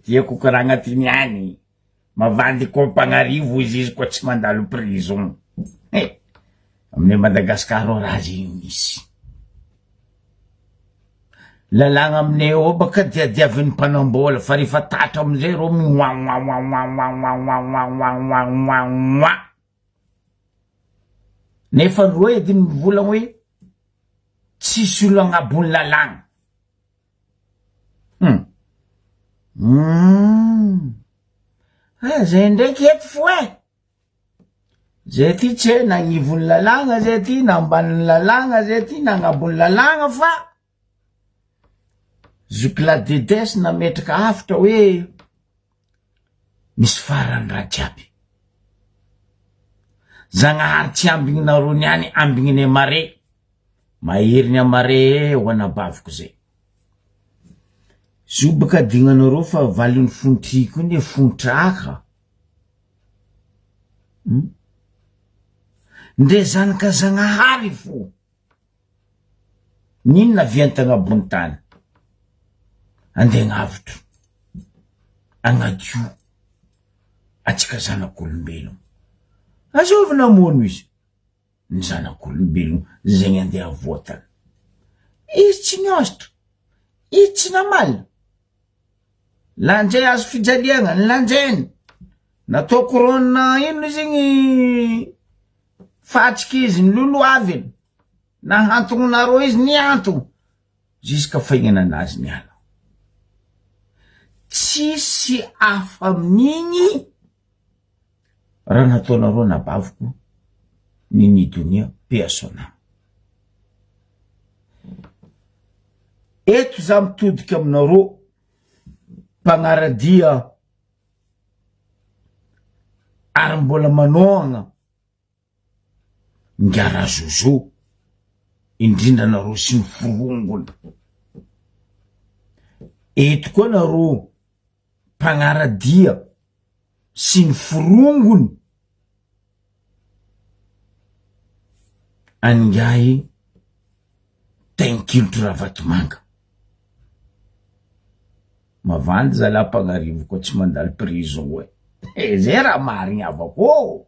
Tiako karaha agnatiny any. Mavandy ko Pagnarivo izy koa tsy mandalo prison. Aminay Madagasikara raha zegny misy. Lalagna aminay ao baka diadiavin'ny mpanambola fa rehefa tatra amizay rô mioa. Nefa rô edy mivolagna hoe tsisy olo agnabony lalagna. Zay ndraiky eto fo zay ty tsy nagnivony lalagna, zay ty nambaniny lalagna, zay ty nagnabony lalagna fa zoky la dedes nametraka hafitra hoe misy farany raha jiaby. Zagnahary tsy ambigninareo niany ambigninay mare. Maheriny amare ho anabaviko zay. Zo baka dignanareo fa valin'ny fontriko iny fontraka. Nde zanaka Zagnahary fo. Ninona viantagna ambony tany. Andegnavitro. Agnadio. Atsika zanak'olombelogno. Azovy namono izy. Ny zanak'olombelogno zegny andeha avoatana. Izy tsy niostro. Izy tsy namaly. Landray azo fijaliagna, landrainy. Natao korona ino zegny fatsika izy, ny loloaviny. Nahantogno nareo izy niantogno. Juska fahignana anazy niala. Tsisy afa amin'igny raha nataonareo nabaviko ninidonia peasona. Eto za mitodika aminareo Pagnaradia ary mbola manoagna Ngara Zozo indrindra nareo sy ny forongony. Eto koa nareo Pagnaradia sy ny forongony angahy Tenkilotro Ravatomanga. Mavandy zala Pagnarivo koa tsy mandalo prison hoe. Zay raha marigny avako.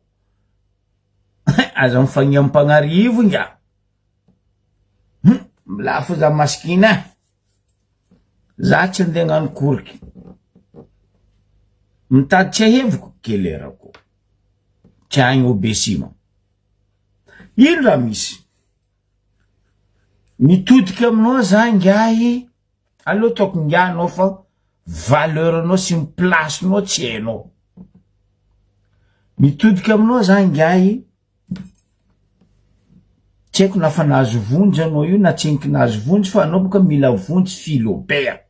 Aza mifagnia amin'ny Pagnarivo nga. Milafo za maskina. Za tsy andeha hagnano koriky. Mitady tsy aheviko kelerako. Tsy agny obesima. Ino raha misy? Mitodika aminao za ngahy. Aloha toko nganao fa valeur anao sy ny place anao tsy hainao. Mitodika aminao za ngahy. Tsy haiko na fa nahazo vonjy anao io na tsy haiko nahazo vonjy fa anao boka mila vonjy Philobert.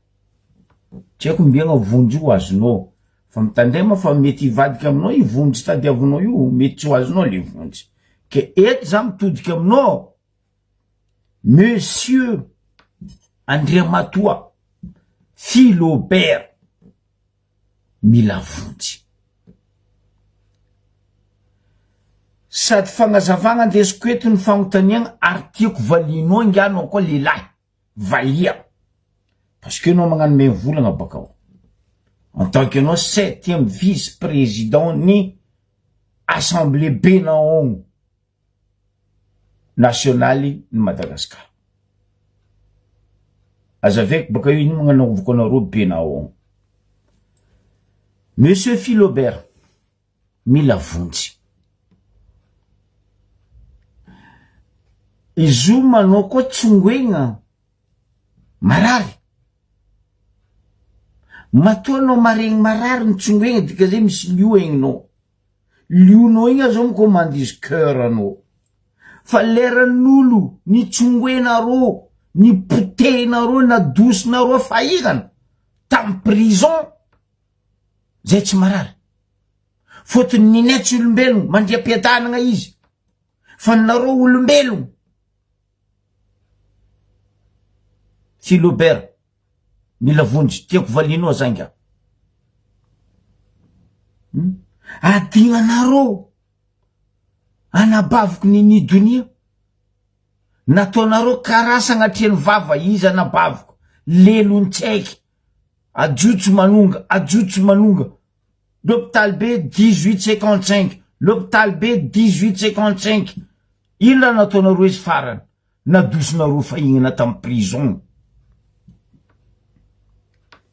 Tsy haiko mbiagna vonjy io azonao. Fa mitandrema fa mety hivadika aminao i vonjy tadiavinao io mety tsy ho azonao le vonjy. Ke eto za mitodika aminao Monsieur Andriamatoa Philobert mila vonjy. Sady fagnazavagna ndesiko eto ny fagnontaniagna ary tiako valinao ngiano koa lehilahy valia. Parce que anao magnano mivolagna bakao. En tant que anao 7e vice-président ni Assemblée Benaon nationale ny Madagascar. Azaveko baka io ino magnanaovako anareo Benaon. Monsieur Philobert mila vonjy. Izo manao koa tsongoegna marary. Matoa anao maregny marary ny tsongoegna dika zay misy lio egninao. Lionao igny zao mikomande izy cœur anao. Fa leran'olo ny tsongoenareo, ny potehinareo, na dosinareo fahigana tam prison zay tsy marary. Fotony ninay tsy olombelogno mandriam-piatanagna izy. Fa nareo olombelogno. Philobert mila vonjy, tiako valinao zanga. Adignanareo anabaviko ninidonia. Nataonareo karaha sagnatria ny vava izy anabaviko lelony tsaiky. ajotso manonga l'hôpital B 1855 l'hôpital B 1855 ino raha nataonareo izy farany nadosonareo fahignana tamy prison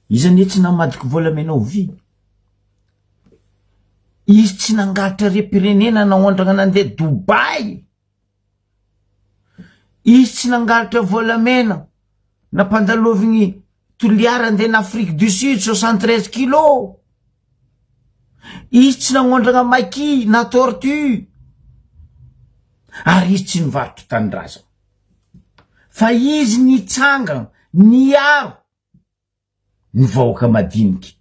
izy anie tsy namadiky volamenao vy izy tsy nangalatra repirenena naondragna nandeha Dubai izy tsy nangalatra volamena nampandalovigny toliara andeha na Afrique du Sud 73 kilo izy tsy nangondragna maki na tortue ary izy tsy nivarotro tandraza fa izy nitsangana niaro ny vahoaka madiniky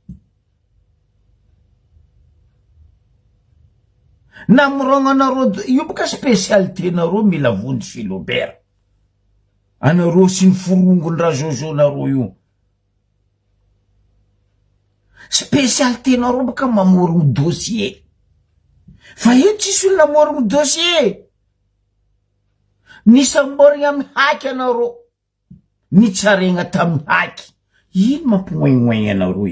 namorogna anareo io boka spécialité nareo mila vonjy Philobert anareo sy ny forongony raha Jojo nareo io spécialité nareo boka mamorogny dossier fa io tsisy olona mamorogny dossier nisamborigny amy haky anareo nitsaregna tamy haky ino mampimoignoigny anareo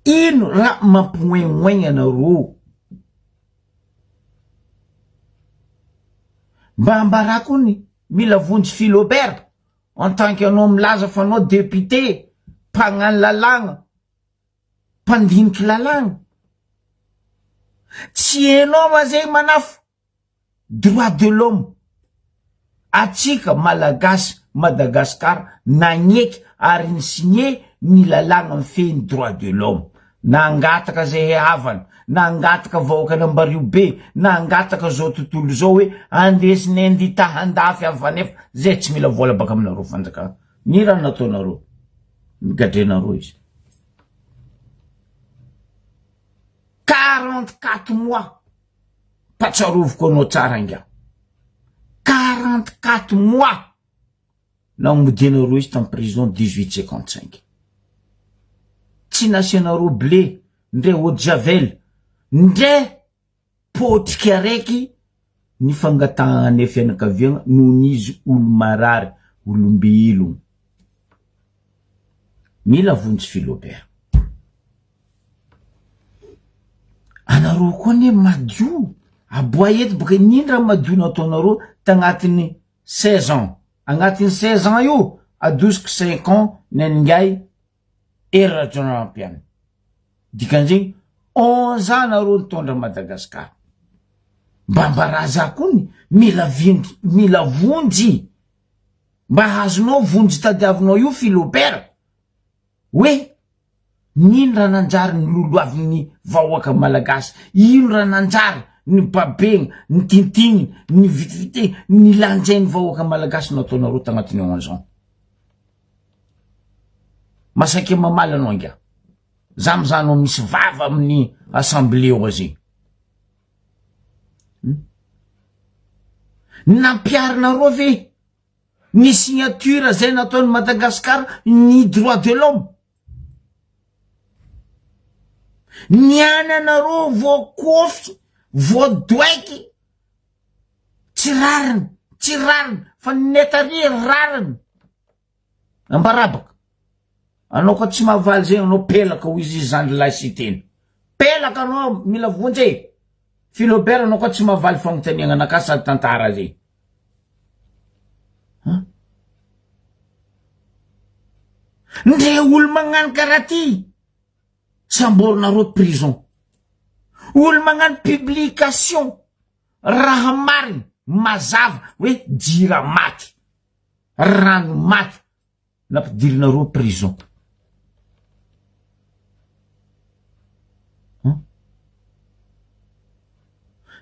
ino raha mampimoignoigny anareo mba ambarako ny mila vonjy Philobert en tant que anao milaza fa anao député mpagnano lalagna mpandiniky lalagna tsy hainao ma zay manafo droit de l'homme atsika malagasy Madagascar nagneky ary ny signé ny lalagna mifehiny droit de l'homme nangataka zay havana nangataka vahoaka Nambario be nangataka zao tontolo zao hoe andesiny anditahandafy avanefa zay tsy mila vola baka aminareo fanjakana ny raha nataonareo nigadrenareo izy 44 mois patsaroviko anao tsara nga 44 mois namodianareo izy tamy prison 1855 tsy nasianareo blé ndre eau de javel ndre potrika araiky ny fangatahany fianakaviagna noho izy olo marary olombelogno mila vonjy Philobert anareo koa ne madio aboa eto boka nindra madio nataonareo tagnatiny 16 ans agnatiny 16 ans io adosiko 5 ans neningay erajonampiany dikan'izegny 11 ans nareo nitondra Madagascar mba mbaraza kony mila vonjy mba hazonao vonjy tadiavinao io Philobert hoe nino raha nanjary ny loloavin'ny vahoaka malagasy ino raha nanjary ny babegna ny tintigny ny vitivité ny lanjainy vahoaka malagasy nataonareo tagnatiny 11 ans masaky mamaly anao nga zamizanao misy vava amin'ny assemblée ao azegny nampiarinareo ve ny signature zay nataony Madagascar ny droit de l'homme niany anareo voakofy voadoaiky tsy rariny fa netari rariny ambarabaka anao ka tsy mahavaly zay anao pelaka ho izy zandry laiciteny pelaka anao mila vonjy Philobert anao ka tsy mahavaly fagnotaniagna anaka sady tantara zay ndre olo magnano karaha ty samborinareo prison olo magnano publication raha mariny mazava hoe jira maty rano maty nampidirinareo prison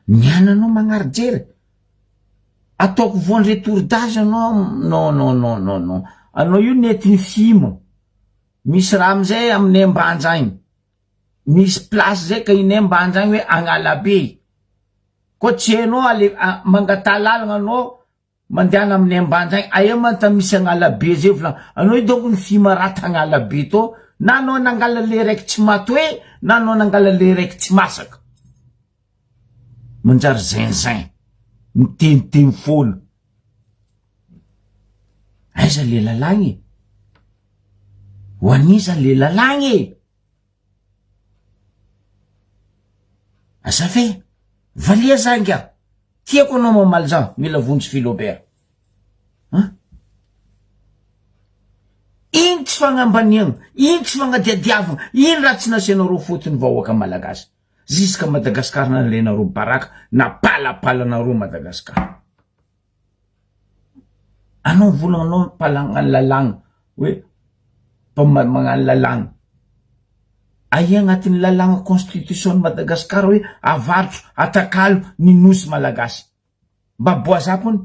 niananao magnarijery ataoko voandre tourdage anao non anao io netiny fimo misy raha amizay aminay ambanja agny misy place zay ka inay ambanja agny hoe Agnalabe ko tsy hainao ale mangatalàlagna anao mandehana aminay ambanja agny aia manta misy Agnalabe zay volagna anao io donc ny fimarata Agnalabe to na anao nangala le raiky tsy matoe na anao nangala le raiky tsy masaka manjary zinzin miteniteny folo aiza le lalagny ho anisa le lalagny e. Aza fe valia zanga tiako anao mamaly zany mila vonjy Philobert. Iny tsy fagnambaniagna, iny tsy fagnadiadiavagna, iny raha tsy nasianareo fotony vahoaka malagasy ziska Madagasikara na lenareo baraka na palapalanareo Madagasikara. Anao volagnanao palagna lalagna hoe magnano lalagna. Aia agnatin'ny lalagna constitution Madagasikara hoe avarotro atakalo ny nosy malagasy. Mba boazakony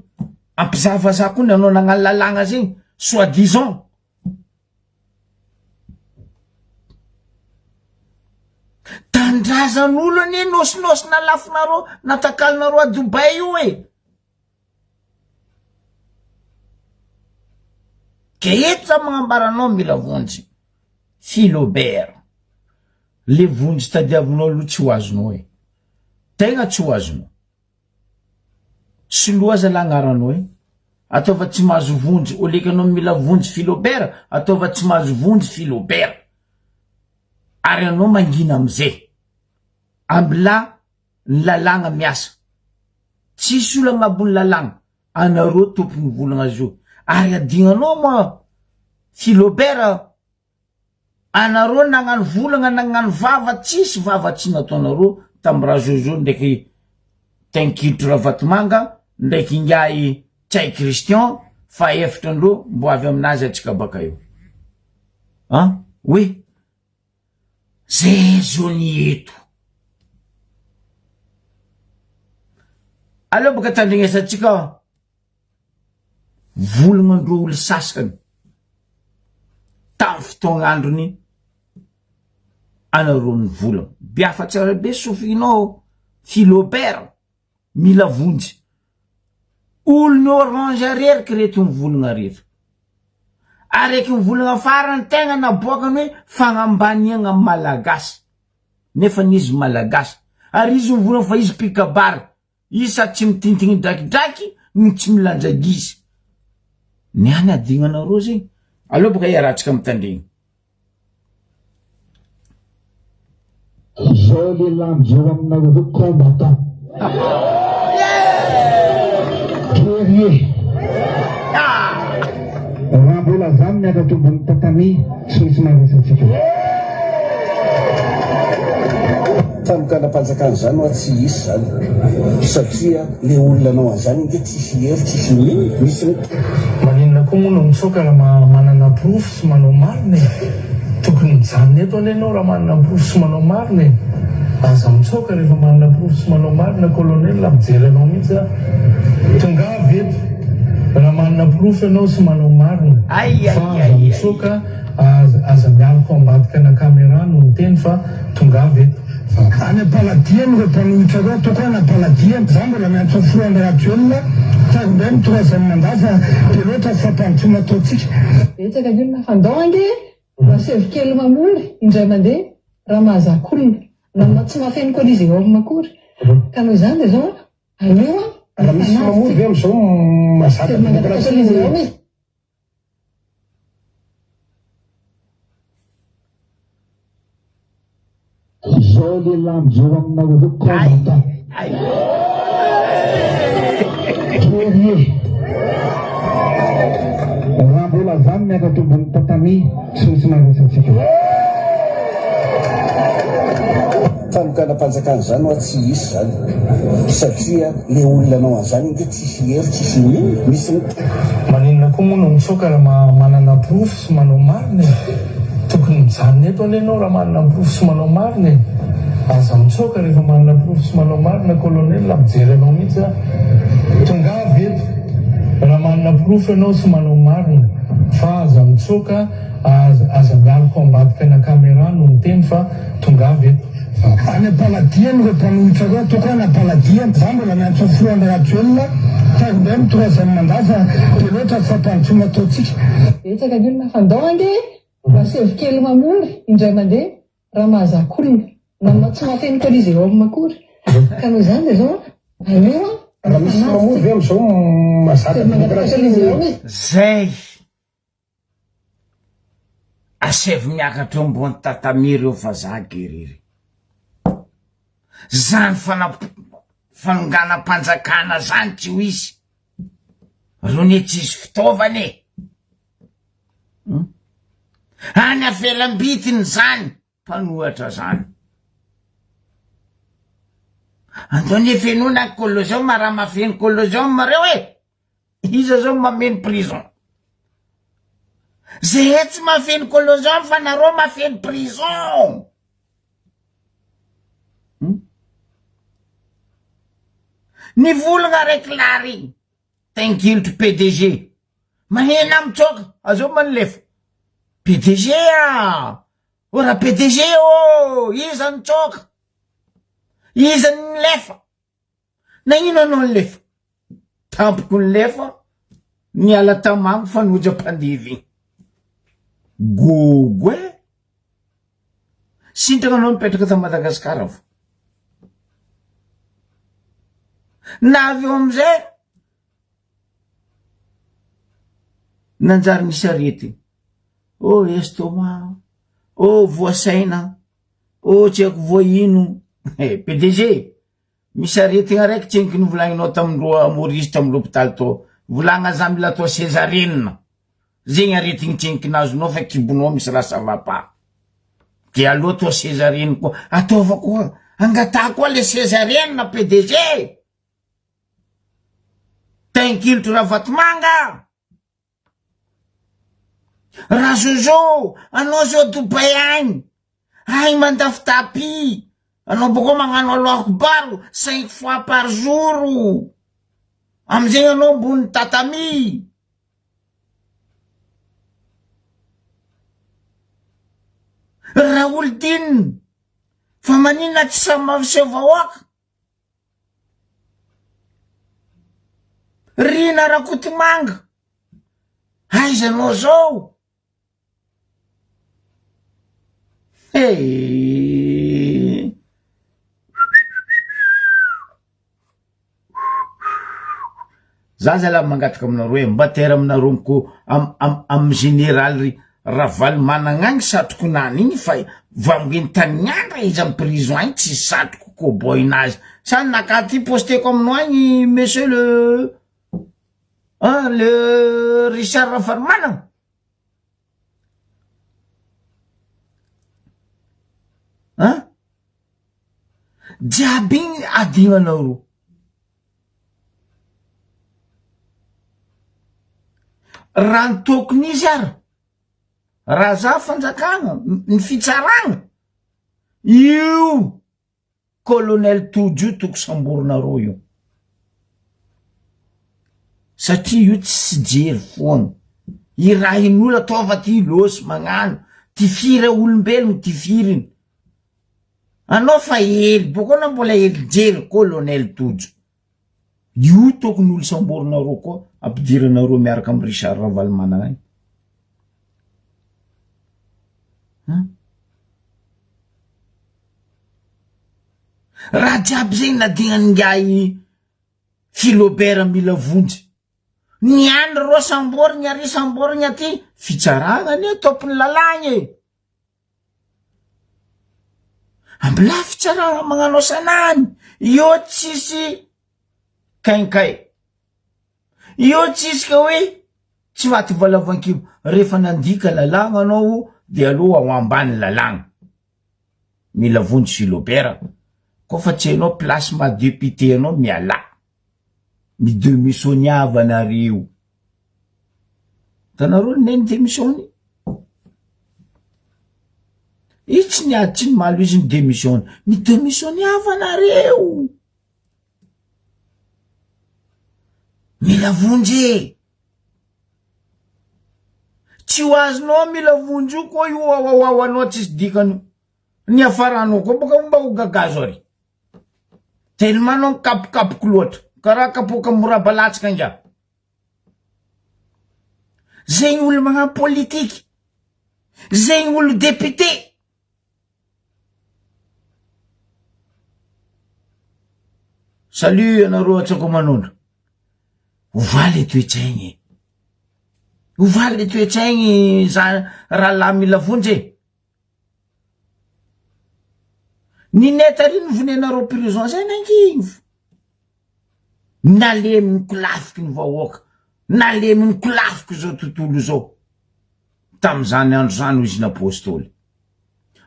ampizavazakony anao nagnano lalagna zegny soi-disant. Tandrazan'olo anie nosinosy nalafinareo natakalinareo a Dubai io e. Ke eto za magnambaranao mila vonjy Philobert. Le vonjy tadiavinao aloha tsy ho azonao e. Tegna tsy ho azonao. Sy loaza lagnaranao e. Ataova tsy mahazo vonjy, au lieu qu'anao mila vonjy Philobert, ataova tsy mahazo vonjy Philobert. Ary anao mangina amizay. Ambila ny lalagna miasa. Tsisy olo agnabony lalagna. Anareo tompony volagna azy io. Ary adignanao ma Philobert, anareo nagnano volagna nagnano vava, tsisy vava tsy nataonareo tamin'ny raha Jojo ndraiky Tenkidro Ravatomanga ndraiky Ingay Tsay Christian fa efatra andreo mbo avy aminazy atsika baka io. Oui. Zay zoni eto. Aleo baka tandrignesatsika volagnandreo olo sasany tamin'ny fotoagn'androny anareo ny volagna. Biafa tsara be sofinao Philobert mila vonjy. Olo ny orange areriky reto ny volagna reto. Areky ny volagna farany tegna naboakany hoe fagnambaniagna malagasy. Nefa n'izy malagasy. Ary izy ny volagna fa izy pikabary. Izy sa tsy mitintigny drakidraky ny tsy milanjagizy. Ny any adignanareo zegny. Aleo baka iaratsika mitandregny. Zao le lamjeo aminareo combattant. Guerrier. Raha mbola zany miaka tombony tatami tsy misy maresatsika. Tamokana-panjakana zany hoa tsy isy zany satria le olona anao an'izany nge tsisy hery tsisy misy maninona koa moa no mitsoka raha manana profo sy manao marina tokony mijanona eto alenao raha manana profo sy manao marina aza mitsoka rehefa manana profo sy manao marina kolonela mijery anao mihitsy tongavy eto raha manana profo ianao sy manao marina fa aza mitsoka aza mialoko ambadika na kamera no miteny fa tongavy eto. Any Paladia no rehefa reo toko ana Paladia za mbola miantso froanda radiolona tagndray ny troisième mandat fa de loatra fampanotsona ataotsika. Betsaka olona fandao ange masevo kely mamory indray mandeha raha mahazakolona na tsy mahafeno koa izy eo makory ka noho izany de zao aleo raha misy mamory ve am'izao mazaka demokrasia. Zao le lamjeo aminareo combattant. Guerrier. Raha mbola zany miaka tombony tatami tsy misy maresatsika. tamokana-panjakana zany hoa tsy isy zany satria le olona anao an'izany nge tsisy hery tsisy misy maninona koa moa no mitsoka raha manana profo sy manao marina tokony mijanona eto alenao raha manana profo sy manao marina aza mitsoka rehefa manana profo sy manao marina kolonela mijery anao mihitsy tongavy eto raha manana profo ianao sy manao marina fa aza mitsoka aza mialoko ambadika na kamera no miteny fa tongavy eto. Any Paladia no rehefa reo toko ana Paladia za mbola miantso froanda radiolona tagndray ny troisième mandat fa de loatra fampanotsona ataotsika. Betsaka olona fandao ange masevo kely mamory indray mandeha raha mahazakolona na tsy mahafeno koa izy eo makory ka noho izany de zao aleo raha misy mamory ve am'izao mazaka demokrasia. Zay asevy miakatra ambony tatami reo fa zaky irery zany fanonganam-panjakana zany tsy ho izy rony tsisy fitaovany any afelam-bitiny zany mpanohatra zany Antonio fenona colosseum raha mafeny colosseum reo iza zao mameno prison zay tsy mafeny colosseum fa nareo mafeny prison ny volagna raiky lary tengilitry PDG mahena mitsoka azao manlefa PDG ora PDG iza nitsoka iza nilefa na ino anao nilefa tampoko nilefa niala tamango fanoja mpandivy gogo sintrana anao mipetraka ta Madagasikara fa na avy eo amizay nanjary misy arety estoma voasaina tsy haiko voaino PDG misy aretigna raiky tsy enky novolagninao tamindroa Maurice tamindro hôpitaly to volagna za mila atao césarienne zegny aretigny tsy enky nazonao fa kibonao misy raha savapa ke aloha atao césarienne koa ataova koa angata koa le césarienne PDG tenkilitry raha vatomanga raha zozo anao zao Dubai agny ay mandafy tapi anao boko magnano Allahu Akbar 5 fois par jour amizay anao ambony tatami Raoldin fa manina tsy samavisevaoaka Rina Rakotomanga aiza anao zao za zala mangataka aminareo mba tera aminareo ko am général Ravaly Managnaigny satroko nany igny fa vangeny taniandra izy am prison agny tsy satroko cowboy nazy sany nakaty posteko aminao agny monsieur le Richard Ravaly Managna jiaby igny adignanao raha ny tokony izy ary raha za fanjakana ny fitsaragna io colonel Tojo io toko samborinareo io satria io tsy jery foana i raha in'olo ataova ty losy magnano ty firy olombelogno ty firiny anao fa hely boko anao mbola hely jery colonel Tojo io tokony olo samborinareo koa ampidiranareo miaraka am Richard Ravaly Managnaigny raha jiaby zegny nadignaningay Philobert mila vonjy niany ro samborigny ary samborigny aty fitsaragna tompony lalagny ambila fitsaragna magnano sanany io tsisy kainkay io tsisy ka hoe tsy maty valavankimo rehefa nandika lalagna anao de aloha ao ambany lalagna mila vonjy Philobert kofa tsy hainao place ma député anao miala mi démissioniavanareo tanareo neny démissiony izy tsy niady tsy nimalo izy ny démissiony mi démissioniavanareo mila vonjy tsy ho azonao mila vonjy io koa io ao anao tsisy dikany ny afaranao koa boka mba ho gagazo ary tellement anao mikapokapoko loatra karaha kapoka morabalatsika nga zegny olo magnano politiky zegny olo député salut anareo atsako manondro ovaly toetsaigny Ovaly le toetraigny raha lahy mila vonjy nineta ry novonenareo prison zay nanginy naleminy kolafiky ny vahoaka naleminy kolafiky zao tontolo zao tam'izany andro zany ho izy n'apôstôly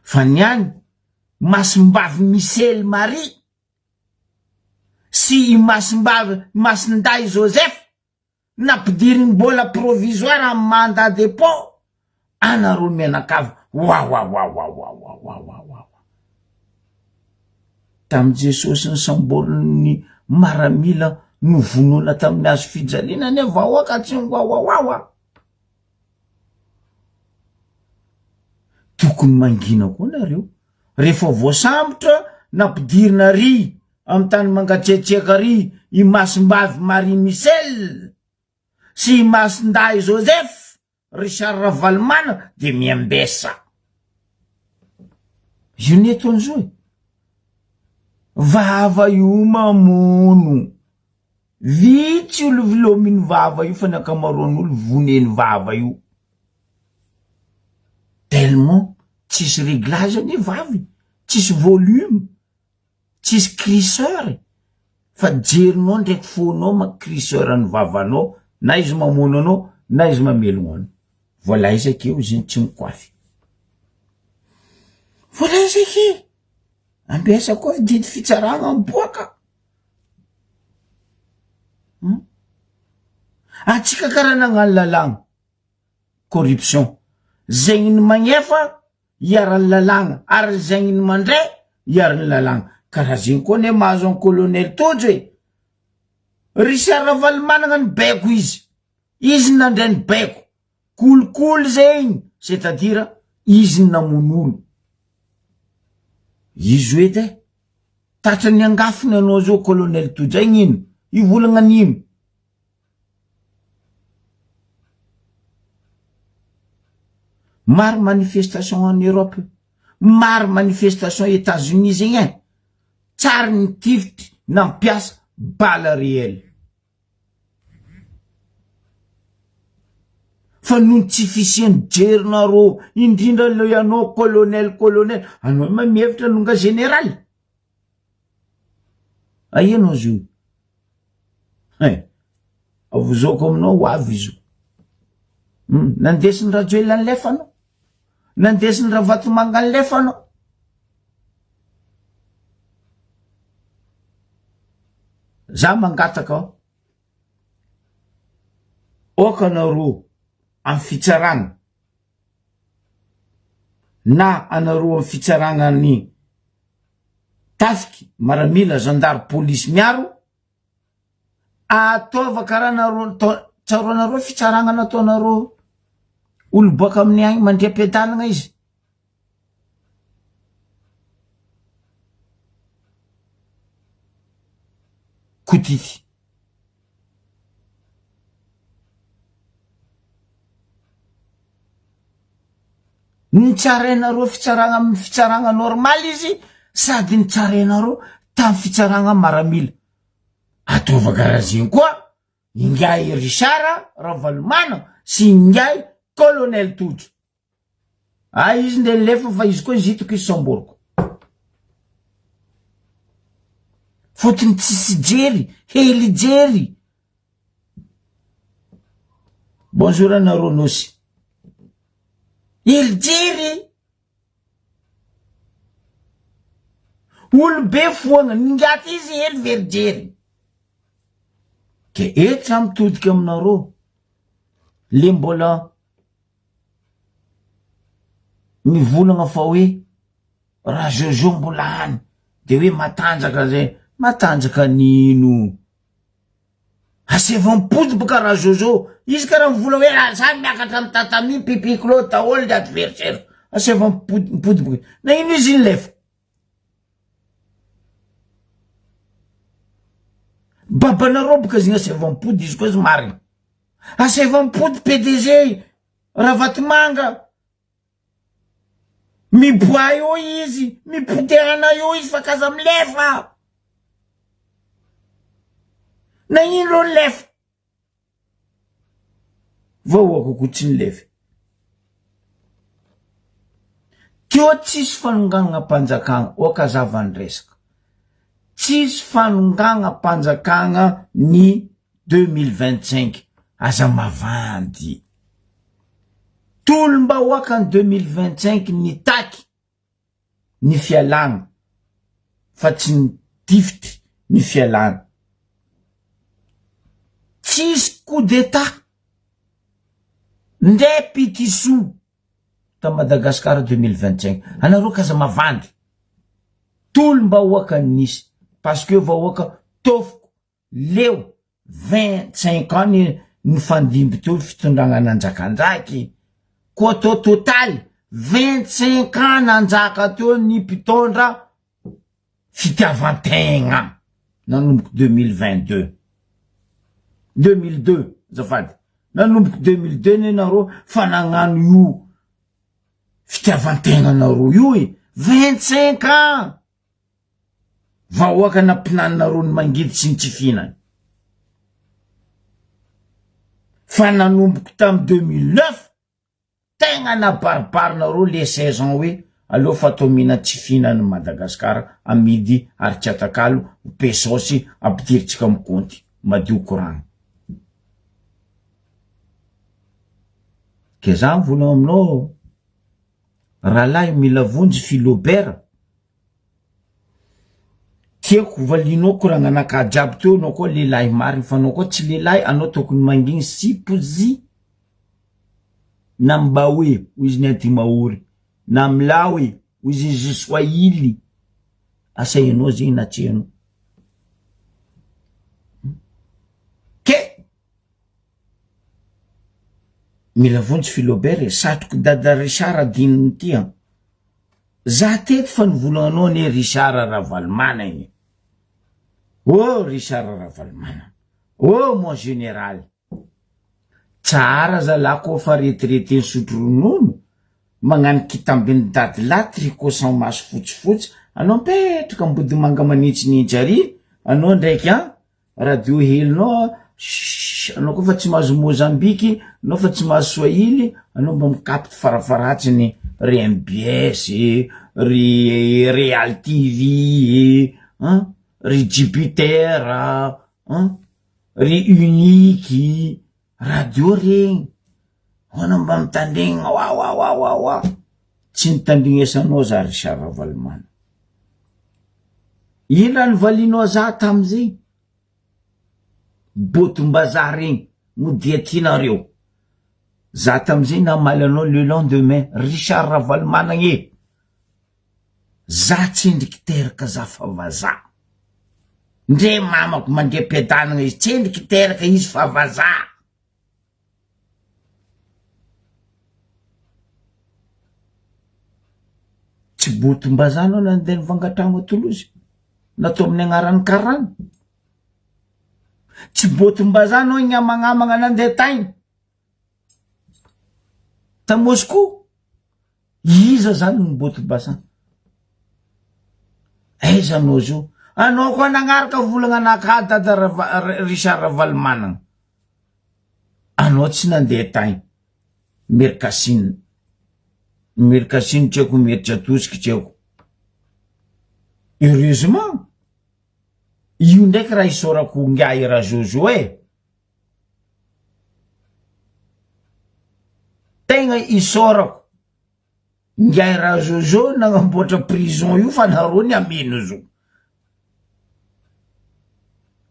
fa niany masimbavy Misely Marie sy masinday Joseph nampidiriny mbola provisoire amy mandat dépôt anareo mianakavy tamy Jesosy ny samboriny maramila novonona tamin'ny azo fijaliana ny vahoaka tsy tokony mangina koa nareo rehefa voasambotra nampidirina ry amy tany mangatretreka ry i masimbavy Marie Misely sy masinday Joseph Richard Ravalmana de miambesa io netony zoe vava io mamono vitsy olo vilominy vava io fa ny akamaroan'olo voneny vava io tellement tsisy réglage ny vavy tsisy volume tsisy crisseur fa jerinao ndraiky fonao crisseur ny vavanao na izy mamono anao na izy mamelogno anao voilà izakeo izy tsy mikoafy voilà izakeo ambesa koa didy fitsaragna miboaka atsika karaha nagnano lalagna corruption zegny ny magnefa hiarany lalagna ary zegny ny mandray hiarany lalagna karaha zegny koa ne mahazo an colonel Todjo hoe Richard Ravalmanana ny baiko izy nandray ny baiko kolikoly zegny c'est-à-dire izy namon'olo izy hoe de tatra ny angafony anao zao colonel Todjo igny ino ivolagna an'ino maro manifestation en Europe maro manifestation États-Unis zegny tsara ny tivitry nampiasa bala réel fa noho tsy fisiany jerinareo indrindra le ianao colonel anao mamevitra nonga général aianao zo avozoko aminao ho avy izo nandesiny rajoela ny lefanao nandesiny ravatomanga ny lefanao za mangataka okanareo amy fitsaragna na anareo amy fitsaragna ny tafiky maramila gendarme police miaro ataova karaha nareo tsaroanareo fitsaragna nataonareo olo boaka amin'ny agny mandriam-piadanagna izy kotity nitsarainareo fitsaragna normal izy sady nitsarainareo tamy fitsaragna maramila ataova karaha zegny koa ingay Richard Ravalmana sy ingay colonel Todjo izy nde lefa fa izy koa zitoko izy samboroko fotony tsisy jery hely jery bonjour anareo nosy hely jery olo be foagna ningaty izy hely very jery ke etra mitodika aminareo le mbola mivolagna fa hoe raha Jojo mbola any de hoe matanjaka zay matanjaka nino asevampody boka raha Jojo izy karaha mivola hoe samy miakatra amy tatami pipiklo taolo de adversaire asevampody boka na ino izy lefa babanareo boka zegny asevampody izy koa izy marina asevampody PDG Ravatomanga miboa io izy mipotehana io izy fa kaza milefa na ino lefa vahoaka ko tsy nilefy. Teo tsisy fanongana mpanjakana oka zavany resaka. Tsisy fanongana mpanjakana ny 2025 aza mavandy. Tolomba oka ny 2025 ny taky ny fialana fa tsy ny tifity ny fialana. Tsisy coup d'état ndre pitiso ta Madagasikara 2025 anareo kaza mavandy. Tolomba oka nisy parce que vahoaka tofoko leo 25 ans ny fandimby teo fitondrana nanjakanjaky. Koto total 25 ans nanjaka teo ny mpitondra fitiavantegna nanomboky 2002 zafady nanomboky 2002 nenareo fa nagnano io fitiavantegna nareo io 25 ans vahoaka nampinanareo ny mangidy sy ny tsy fihinany. Fa nanomboky tam 2009 tegna nabaribarinareo le 16 ans hoe aleo fatao mina tsy fihinany Madagasikara amidy aritsatakalo pesosy ampidiritsika amy konty madio koragna. Ke za vola aminao rahalahy mila vonjy Philobert tiako valinao koragna nakajiaby teo anao koa lelahy mariny fa anao koa tsy lelahy anao tokony manginy sipozy na mbawe hoizy ny antimahory na mlawe hoizy izy swahili asainao zay natrenao ke mila vonjy Philobert satroko dada Richard dininy tia za teto fa nivolanao ne Richard Ravalomanana igny. Oh Richard Ravalomanana, oh mon général, tsara zala ko fa retraité sotro ronono magnano kitambiny dadilahy tricot sans maso fotsifotsy anao mipetraka ambody manga manitsinitsy ary anao ndraiky radio helinao anao koa fa tsy mahazo Mozambique anao fa tsy mahazo Swahili anao mba mikapity farafaratsiny ry MBS ry Real TV ry Jupiter ry Unique radio regny anao mba mitandregny wa tsy nitandregnesanao za Richard Ravalomanana. Ina ny valinao za tamizay botom-bazaha regny modia tianareo za tamizay namaly anao le lendemain Richard Ravalomanana za tsendriky teraka za fa vazaha ndre mamako mandre piadanagna izy tsendriky teraka izy fa vazaha. Tsy botom-bazaha anao nandeha nivangatragno Toulouse natao amin'ny agnarany karana. Tsy botom-bazaha anao ignamanamagna nandeha taigny ta Moscou. Iza zany ny botom-bazaha? Aiza anao zo? Anao koa nagnaraka volagna anaka dada Richard Ravalomanana. Anao tsy nandeha taigny Merkasine tiako meritra atosiky tiako. Heureusement io ndraiky raha isorako ngai raha zozo tegna isorako ngai raha zozo nagnamboatra prison io fa nareo ny ameno zo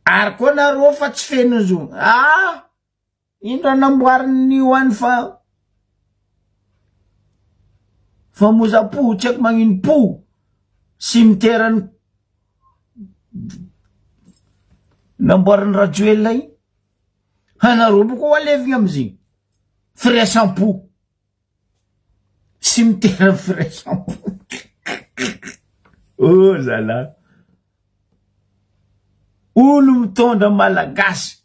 ary koa nareo fa tsy feno zo indro anamboariny io any fa moza-po tsy haiko magnino po cimetière namboariny Rajoelina iny hanareo boka ho alevigna amizigny Firesampo cimetière Firesampo. Oh zala olo mitondra malagasy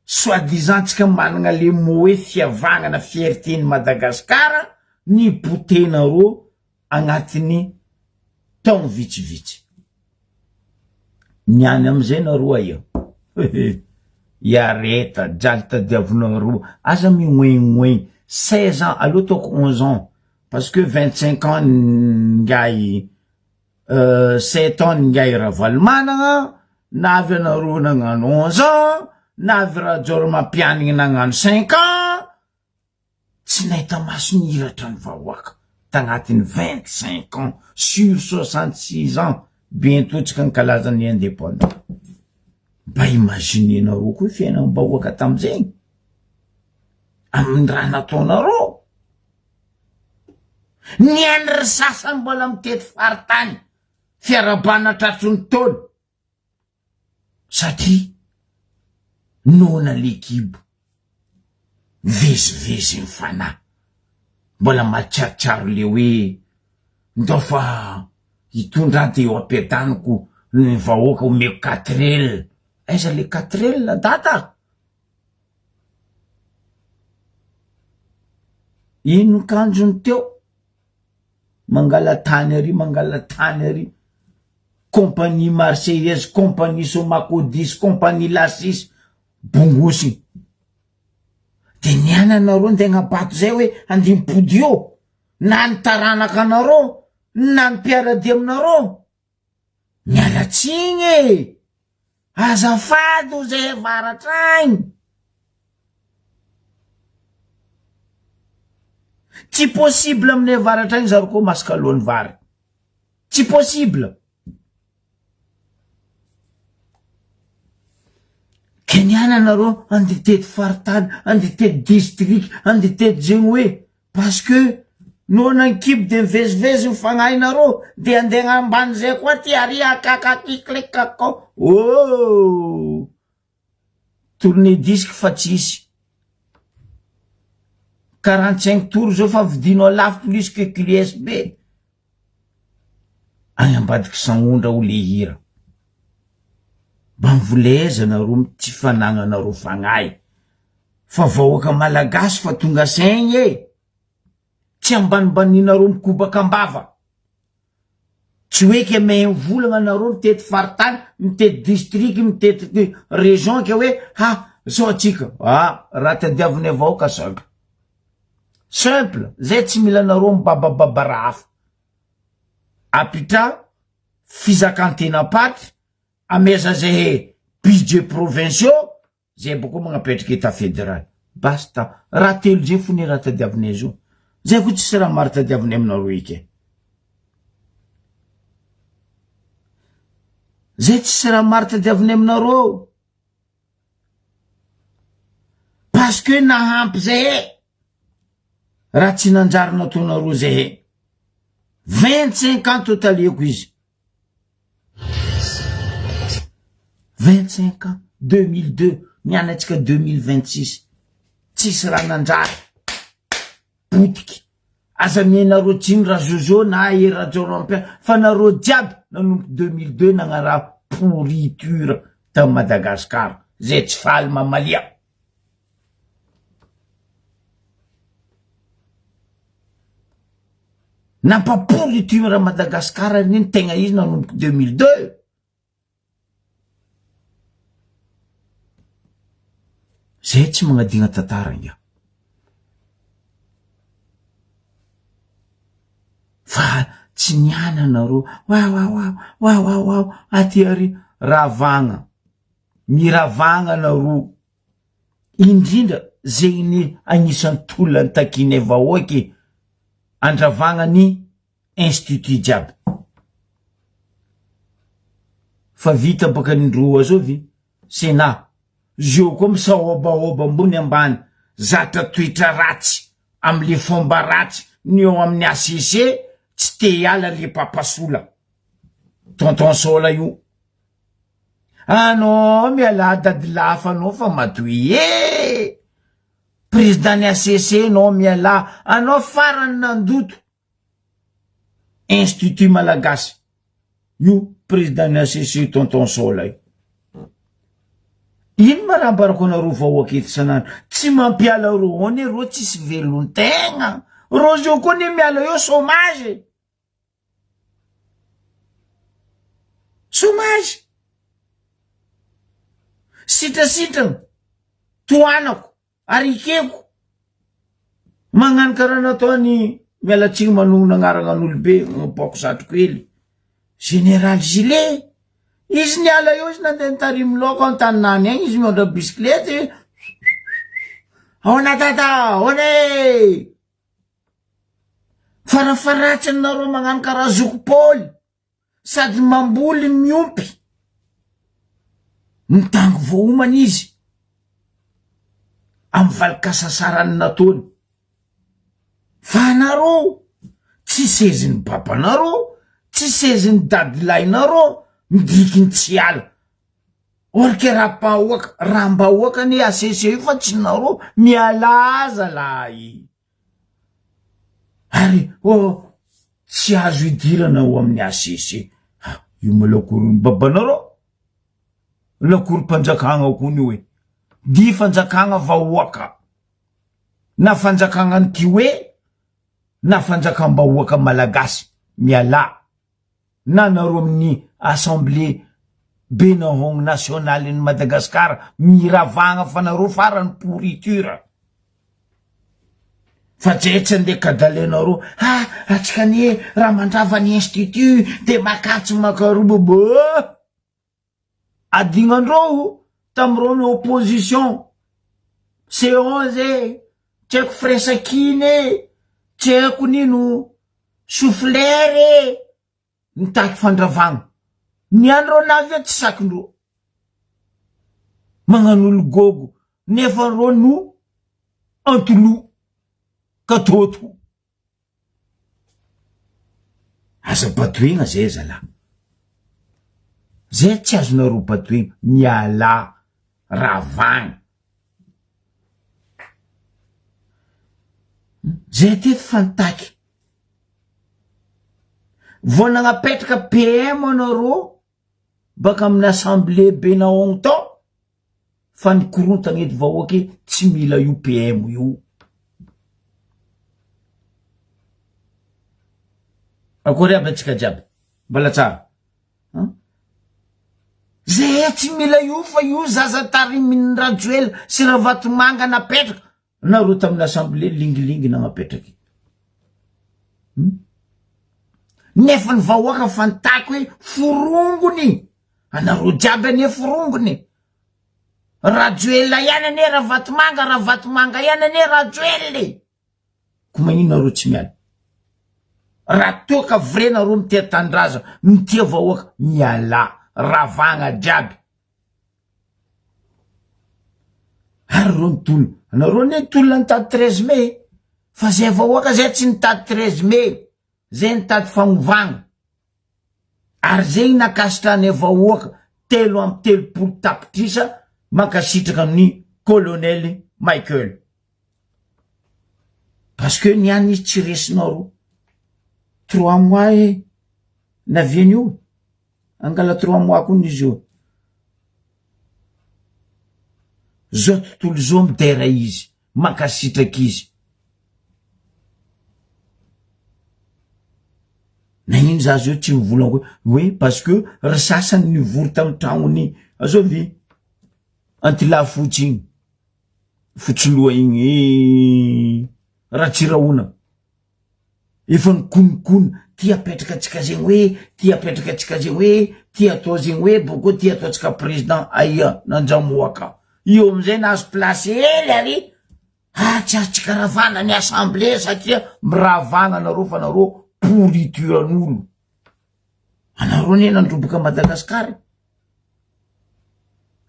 soi-disant tsika managna le mo hoe fiavagnana fierté-ny Madagasikara ny botenareo agnatiny taogno vitsivitsy niany amizay nareo aia Arrête, jaly tadiavinareo. Aza mioignoigny. 16 ans, aloha taoko 11 ans. Parce que 25 ans ngai 7 ans ngai ravaly managna, navy anareo nagnano 11 ans, navy rajoro mampianigny nagnano 5 ans. Tsy nahita maso nihiratra ny vahoaka tagnatin'ny 25 ans sur 66 ans bientôt tsika nikalaza ny indépendant. Mba imaginenareo koa fiainan'ny vahoaka tamizegny amin'ny raha nataonareo. Ny andry sasany mbola mitety faritany fiarabana tratry ny taony satria nona lekibo vezivezy ny fanahy mbola matsiarotsiaro le hoe ndao fa hitondra de eo ampiadaniko ny vahoaka omeko 4L. Aiza le 4L data? Ino kanjony teo? Mangala tany ary compagnie marseillaise, compagnie Somaco 10, compagnie Lassis bongosi. De niana anareo nde agnabato zay hoe andimpody eo na ny taranaka anareo na ny mpiaradia aminareo. Mialatsigny e, azafady ho zay avaratragny. Tsy possible amin'ny avaratragny zaro koa masaka alohan'ny vary. Tsy possible. Keniana anareo anditety faritany, anditety district, anditety zegny hoe parce que no nankibo de mivezivezy mifagnahinareo de andegna ambany zay koa ty ary akakakiklikakao. Oh, tourné disque fa tsisy 45 tours zao fa vidinao lafo plus que clé USB. Agny ambadiky sangondra ho le hira. Mba mivoleza nareo tsy fanagnanareo fagnahy. Fa vahoaka malagasy fa tonga saigny e. Tsy ambanibaninareo mikobaka ambava. Tsy hoe ke mehe volagna anareo mitety faritany, mitety district, mitety région ke hoe zao atsika. Raha tadiaviny vahoaka saka. Simple, zay tsy mila nareo mibabababara hafa. Apitra fizakantena paty ameza zay budget provinciaux zay boko magnapetraky état fédéral. Basta, raha telo zay fony raha tadiaviny zo. Zay ko tsisy raha maro tadiaviny aminareo ike. Zay tsisy raha maro tadiaviny aminareo. Parce que nahampy zay raha tsy nanjary nataonareo zay 25 ans totalieko izy. 25 ans, 2002, mianatsika 2026. Tsisy raha nanjary. Potiky. Aza mienareo tsiny raha Jojo na rajo rampia. Fa nareo jiaby nanompo 2002 nagnaraha pourriture ta Madagascar. Zay tsy faly mamalia. Nampapourriture à Madagascar niny tegna izy nanompo 2002. Zay tsy magnadigna tantara inga. Fa tsy niana nareo. Wow. Aty ary ravagna. Miravagna nareo. Indrindra zegny agnisan'ny tolany takiny vahoaky andravagna ny institut jiaby. Fa vita baka nindroa zao vi Sénat. Zio koa misahobahoba ambony ambany zatra toetra ratsy amle fomba ratsy ny eo amin'ny ACC tsy te hiala le papasola tonton Sola io. No miala dadilafa no fa matoy président ny ACC no miala anao farany nandoto institut malagasy io président ny ACC tonton Sola io. Ino marambarako anareo vahoaka eto sanandro tsy mampiala ro ne ro tsisy velon-tegna ro zio koa ne miala eo chômage sitrasitrana toanako, arikeko. Magnano karaha nataony mialatsiny manonona agnaranan'olobe poko satroko hely. Général Gilet, izy niala eo izy nandeha nitarimy loko an-taninany agny, izy miondra bisikilety. Ahoana tata, ahoana e! Farafaratsiny nareo magnano karaha zokopôly, sady mamboly miompy. Mitango voaomana izy amy valikasasarany nataony. Fa anareo tsy sezin'ny babanareo, tsy sezin'ny dadilahinareo, midikiny tsy ala. Orke raha mba hoaka ny asese io fa tsy nareo mialaza lahy. Ary tsy azo idirana ho amin'ny asese. Io malakorin'ny babanareo. Lakory mpanjakana koa ny hoe di fanjakana vahoaka, na fanjakana ny hoe na fanjakam-bahoaka malagasy miala, na nareo amin'ny assemblée benahong nationale ny Madagasikara miravagna fa nareo farany pourriture. Fa tsy andeha kadalenareo atsika ny raha mandrava ny institut de makatsy makarobobo. Adignandreo tamireo ny opposition C11 tsy haiko Fresakine, tsy haiko nino Soufflere nitaky fandravagna. Ny andreo navy tsy sakindreo magnan'olo gogo nefa reo no antolo katoto. Aza batoegna zay zala. Zay tsy azonareo batoegna, miala ravagna. Zay teto fantaky. Vao nagnapetraka PM anareo baka amin'ny assemblée benahong tao, fa nikorontagna eto vahoaky tsy mila io PM io. Akory aby antsika jiaby, mbala tsara. Zay tsy mila io fa io zaza tariminy Rajoel sy Ravatomanga napetraka. Nareo tamin'ny assemblée lingilingy nagnapetraky. Nefa ny vahoaka fantako hoe forongony. Anareo jiaby ane forongony. Rajoel ihany ane Ravatomanga, Ravatomanga ihany ane Rajoel. Ko magnino nareo tsy miala? Raha toka vrai nareo mitia tandraza, mitia vahoaka, miala ravagna jiaby. Ary reo mitolo, anareo ne tolona nitady 13 mai, fa zay vahoaka zay tsy nitady 13 mai, zay nitady fagnovagna. Ary zay nakasitra ny vahoaka 3 tapitrisa makasitraka amin'ny colonel Michael. Parce que niany izy tsy resinareo 3 mois naviany io. Angala 3 mois koa izy io. Zao tontolo zao midera izy, makasitraky izy. Na ino zazo io tsy mivolagna hoe parce que resasany nivory tamin'ny tragnony azo vi antilafotsy igny, fotsoloa igny Ratsirahona. Efa nikonokony tia apetraka atsika zegny hoe, tia apetraka atsika zegny hoe, tia atao zegny hoe, boko tia atao atsika président aia nanjamoaka. Io amizay nahazo place hely ary tsy azontsika ravana ny assemblée satria miravagna nareo fa nareo pourriture an'olo. Anareo ne nandroboka Madagasikara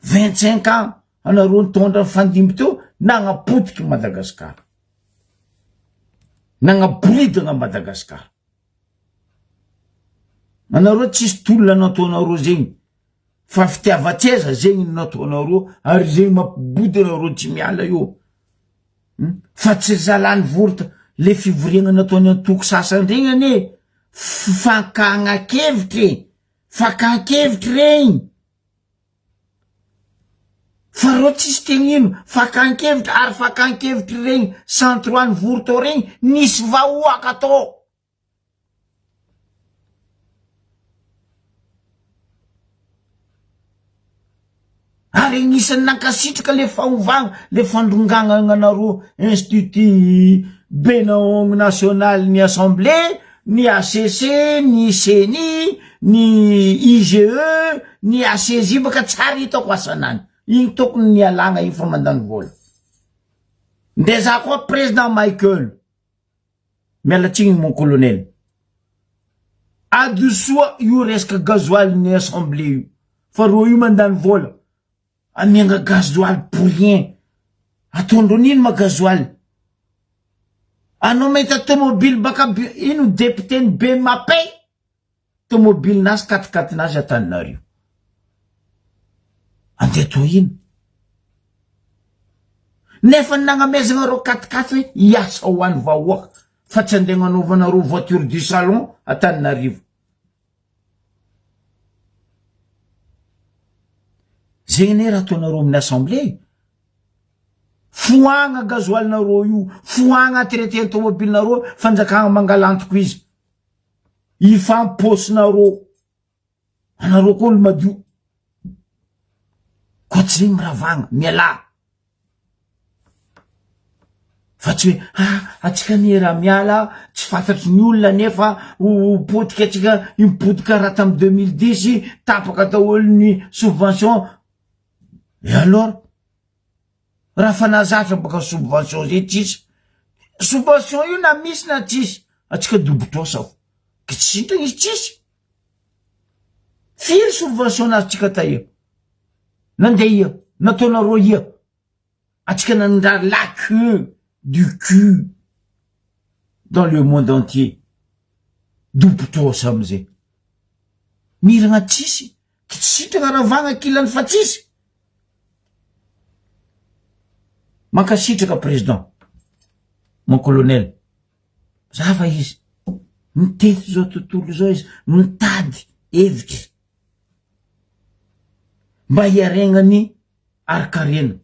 25 ans anareo nitondra fandimby teo, nagnapotiky Madagasikara, nagnaboridagna Madagasikara. Anareo tsisy tolona nataonareo zegny, fa fitiavatseza zegny nataonareo, ary zegny mampibody anareo tsy miala io. Fa tsy zalany vorota le fivoriagna nataony antoko sasandregny ane, fankagnan-kevitry, fankan-kevitry regny. Fa reo tsisy tegnino, fankan-kevitry ary fankan-kevitry regny centroany vorotao regny nisy vahoaka atao. Ary nisany nankasitraka le fahovagna, le fandrongagna anareo Institut Bénéon National ny Assemblée, ny ACC, ny CENI, ny IGE, ny ACJ baka tsara hitako asanany. Igny tokony ny alagna igny fa mandany vola. Ndeza koa président Michael. Mialatsiny mon colonel. Adosoa io resaka gasoil ny Assemblée io. Fa ro io mandany vola. Amianga gasoil pour rien. Atondro nino ma gasoil. Anao mahita tomobile baka ino député ny be mapay. Tomobile nazy 4x4 nazy Antananarivo. Andeto ino. Nefa nagnamezagna ro 4x4 iasa ho an'ny vahoaka. Fa tsy andeha anaovana ro voiture du salon Antananarivo. Zegny raha ataonareo amin'ny assemblée. Foagna gasoil nareo io, foagna traité tomobile nareo, fanjakagna mangalantoko izy. Ifamposinareo. Anareo koa olo madio. Koa tsy zegny miravagna, miala. Fa tsy hoe, atsika ny raha miala, tsy fantatry ny olona nefa, potika atsika, impotika raha tamy 2010, tapaka daholo ny subvention. Et alors, raha fanazatra baka subvention zay tsisy. Subvention io na misy na tsisy, atsika dobotrosa. Ka tsy sintra izy tsisy. Firy subvention na atsika taia. Nandeha ia, nataonareo ia. Atsika nandrara la queue du cul dans le monde entier. Dobotrosa amizay. Miragna tsisy. Ka tsy sintra ravagna kilany fa tsisy. Mankasitraka président, mon colonel. Zava izy. Mitety zao tontolo zao izy. Mitady hevitry. Mba hiaregnany arikarena.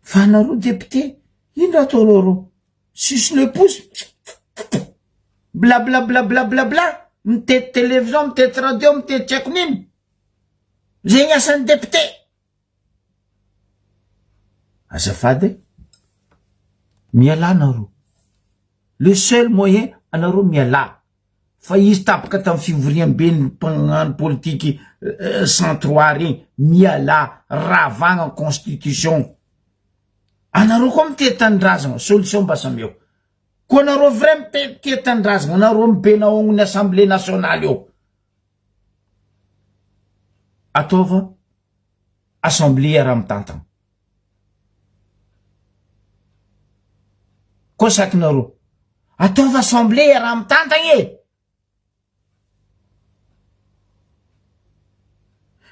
Fa anareo député, ino raha ataonareo? Sus le pouce. Bla bla bla bla bla bla. Mitety télévision, mitety radio, mitety tsako nino. Zegny asan'ny député. Azafady, miala anareo. Le seul moyen, anareo miala. Fa izy tapaka tamy fivoriam-be ny mpagnano politiky centroir regny, miala, ravagna constitution. Anareo koa mitety tandrazagna, solution mba samy eo. Koa anareo vrai mitety tandrazagna, anareo mibenaogno ny Assemblée nationale eo. Ataova Assemblée raha mitantagna. Koa sakinareo. Ataova Assemblée raha mitantagna e.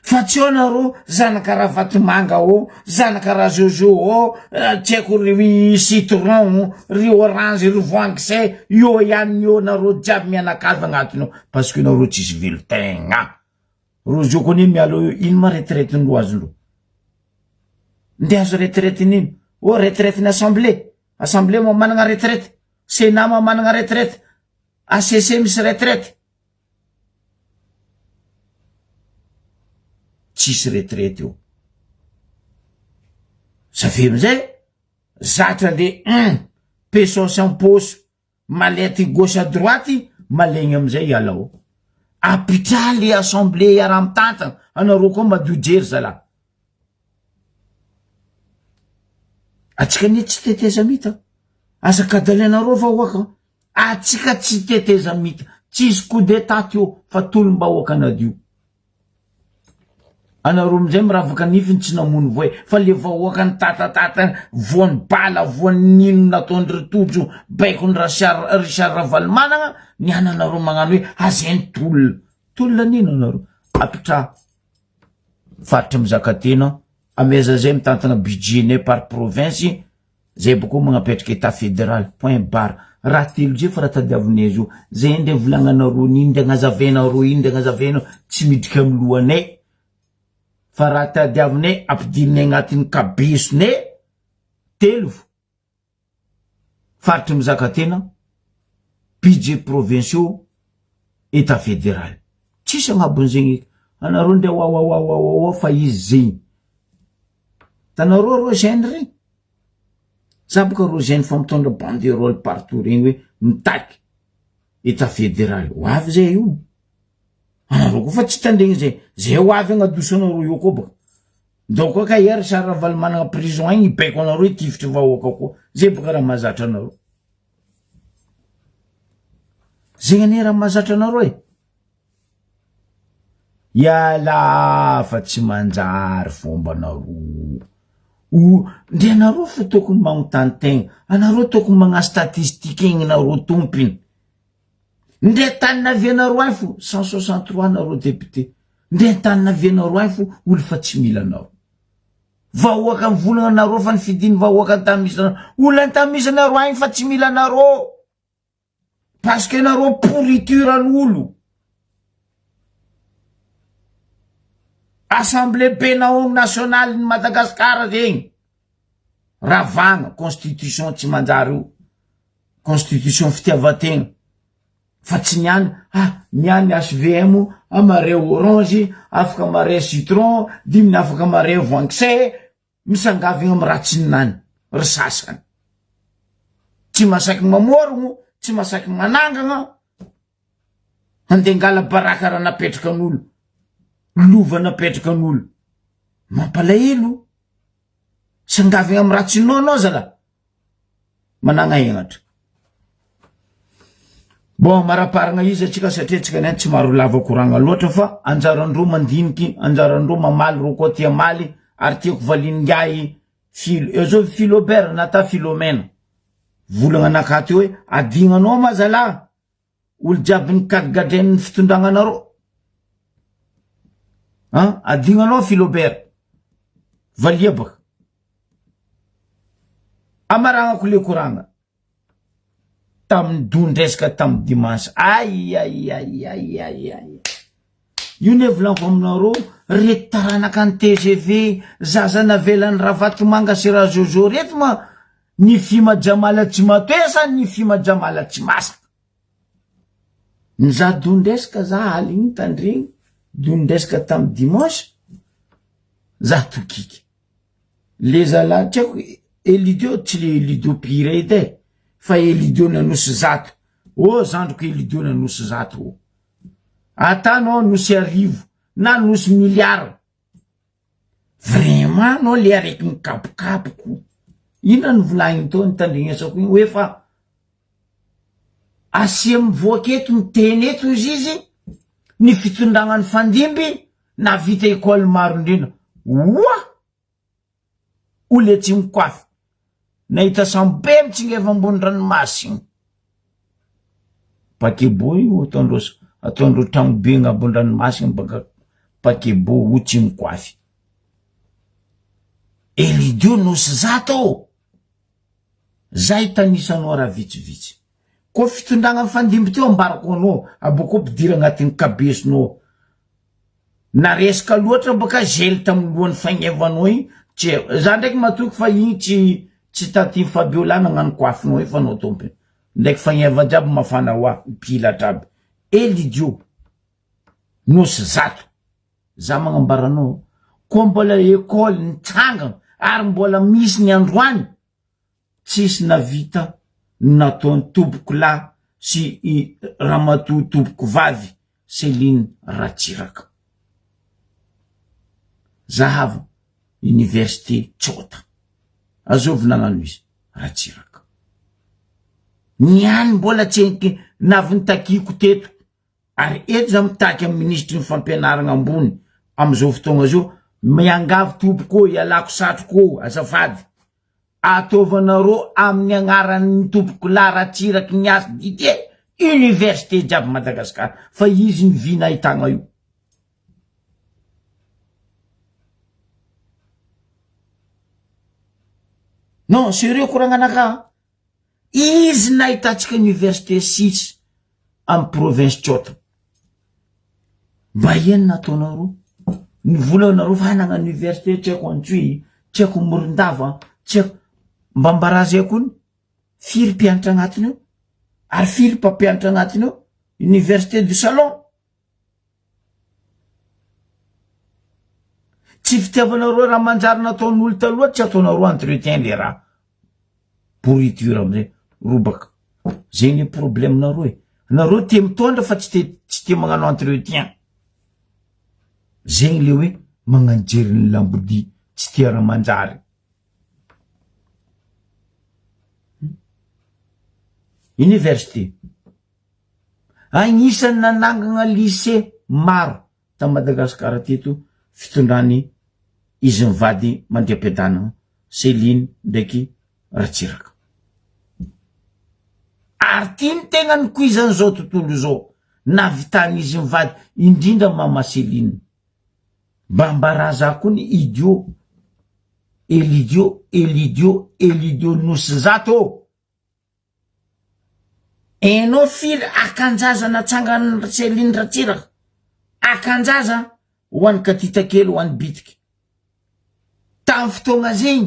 Fa tsy anareo zanaka raha vatomanga o, zanaka raha jojo o, tsy haiko ry citron, ry orange, ry voangisay, io ihany io nareo jiaby mianakavy agnatiny ao. Parce que nareo tsisy velo-tegna. Ro zoko ni mialo ino ma retraite ndro azondro. Ndeha azo retraite nino? O retraite n'Assemblée. Assemblée mo managna retraite. Sénat mo managna retraite. ACC misy retraite. Tsisy retraite io. Savy amizay, zatra le pesosy am-poso, malety gauche à droite, malegny amizay iala ao. Apitra le Assemblée iara mitantagna, anareo koa madio jery zala. Atsika ny tsy teteza mita. Asakadalenareo vahoaka. Atsika tsy teteza mita. Tsisy coup d'état tio, fa tolom-bahoaka anadio. Anareo amizay miravaka nifiny tsy namono voe, fa le vahoaka ny tatatata, voany bala, voany nino nataondry tojo, baikony Richard Ravalomanagna, ny ananareo magnano hoe azeny tolona. Tolona nino anareo? Apitra faritra mizakatena, ameza zay mitantana budget par province, zay boko magnapetraka état fédéral, point barre. Raha telo zay fa raha tadiavinay zo, zay ndre volagnanareo nino, ndre gnazavena ro ino, ndre gnazavena tsy midika amy lohanay. Fa raha tadiavinay ampidirinay agnatin'ny kabisonay, telo. Faritra mizakatena, budget provinciaux, état fédéral. Tsisy agnabon'zegny anareo nde wa fa izy zegny tanareo ro gène saboka ro gène fa mitondra banderole partout regny hoe mitaky état fédéral hoavy zay io anareo koa fa tsy tandregny zay hoavy agnadoso anareo io koa baka ndao koa ka ery sara valy managna prison igny ibaiko anareo itifitry vahoaka koa zay baka raha mahazatra anareo zegny ane raha mahazatra anareo Yala fa tsy manjary fomba anareo ndre anareo fa tokony magnontany tegna anareo tokony magna statistique igny anareo tompiny ndre tany navianareo any fo 163 anareo député ndre tany navianareo any fo olo fa tsy mila anareo vahoaka amin'ny volagna anareo fa nifidiny vahoaka antamisy olo antamisy anareo any fa tsy mila anareo parce que anareo pourriture an'olo Assemblée pénale nationale de Madagascar zegny ravagna constitution tsy manjary io constitution fitiavategna fa tsy niany HVM amare orange afaka mare citron diminy afaka mare voangisay misangavigna amy ratsinany ry sasany tsy masaky mamorogno tsy masaky manangagna andengala baraka raha napetraka an'olo lova napetraka an'olo mampalahelo sangavigna amy ratsinao anao zala managna henatra bon maraparagna izy atsika satria tsika niany tsy maro lava koragna loatra fa anjarandro mandiniky anjarandro mamaly ro koa tia maly ary tiako valiningay eo zao Philobert nata Philomène volagna nakaty hoe adignanao ma zala olo jiaby nikadigadren'ny fitondragnanareo adignanao Philobert valia baka amaragnako le koragna tamin'ny dondresaka tamin'ny dimanche ay io ne volanko aminareo reto taranaka ny TGV zaza navelany ravaty manga sy raha jojo reto ma ny fima jamala tsy matoesa ny fima jamala tsy masaka za dondresaka za aligny tandregny dondresaka tamin'ny dimanche za tokiky le zala tiako Elidio tsy le Elidio pire edy fa Elidio nanosy zato zandroko Elidio nanosy zato atanao nosy arivo na nosy miliara vraiment no le araiky mikapokapoko ina ny volagny to ny tandregnesako igny hoe fa asia mivoaka eto miteny eto izy ny fitondragnany fandimby na vita école maro indrindra olo tsy mikoafy nahita sambe mitsingeva ambony ranomasiny pakebo io ataondro tragnobe agnabony ranomasiny baka pakebo o tsy mikoafy Elidio nosy zato zay tanisanao raha vitsivitsy ko fitondragna fandimby teo ambarako anao aboko mpidiry agnatin'ny kabesinao na resaka loatra baka zely tamin'ny lohan'ny fagnevanao igny za ndraiky matoky fa igny tsy taty Fabiola nagnano koafinao fa anao tompony ndraiky fagneva jiaby mafana hoa mpilatra aby Elidio nosy zato za magnambaranao ko mbola école nitsangana ary mbola misy ny androany tsisy navita nataony toboko lahy sy ramatoa toboko vavy Céline Ratsiraka zahava université tsota azovy nagnano izy Ratsiraka niany mbola tsy navy nitakiko teto ary eto za mitaky amin'ny ministry ny fampianaragna ambony amizao fotoagna zao miangavy toboko ialako satroko azafady atovanareo amin'ny agnaran'ny toboko lahy Ratsiraka niasa Didier université jiaby Madagasikara fa izy ny vina ahitagna io non sérieux koragna anaka izy nahitatsika université 6 amy province tsota mba eny nataonareo ny volanareo fa nagnano université tsy haiko Antsoy tsy haiko Morondava tsy haiko mba mbarazy akony firy mpianatra agnatiny eo ary firy mpampianatra agnatiny eo université du salon tsy fitiavanareo raha manjary nataon'olo taloha tsy ataonareo entretien le raha pourriture amizay robaka zay ny problème nareo nareo te mitondra fa tsy te magnano entretien zegny le hoe magnanjery ny lambodi tsy te raha manjary université agnisan'ny nanangana lycée maro ta Madagasikara teto fitondrany izy mivady mandriam-piadanana Céline ndraiky Ratsiraka ary tiany tegna nikuizany zao tontolo zao navitany izy mivady indrindra mama Céline mbambaraza koa ny Elidio Nosizato enao firy akanjaza natsangany Céline Ratsiraka akanjaza ho an'ny katita kely ho an'ny bitiky tamin'ny fotoagna zegny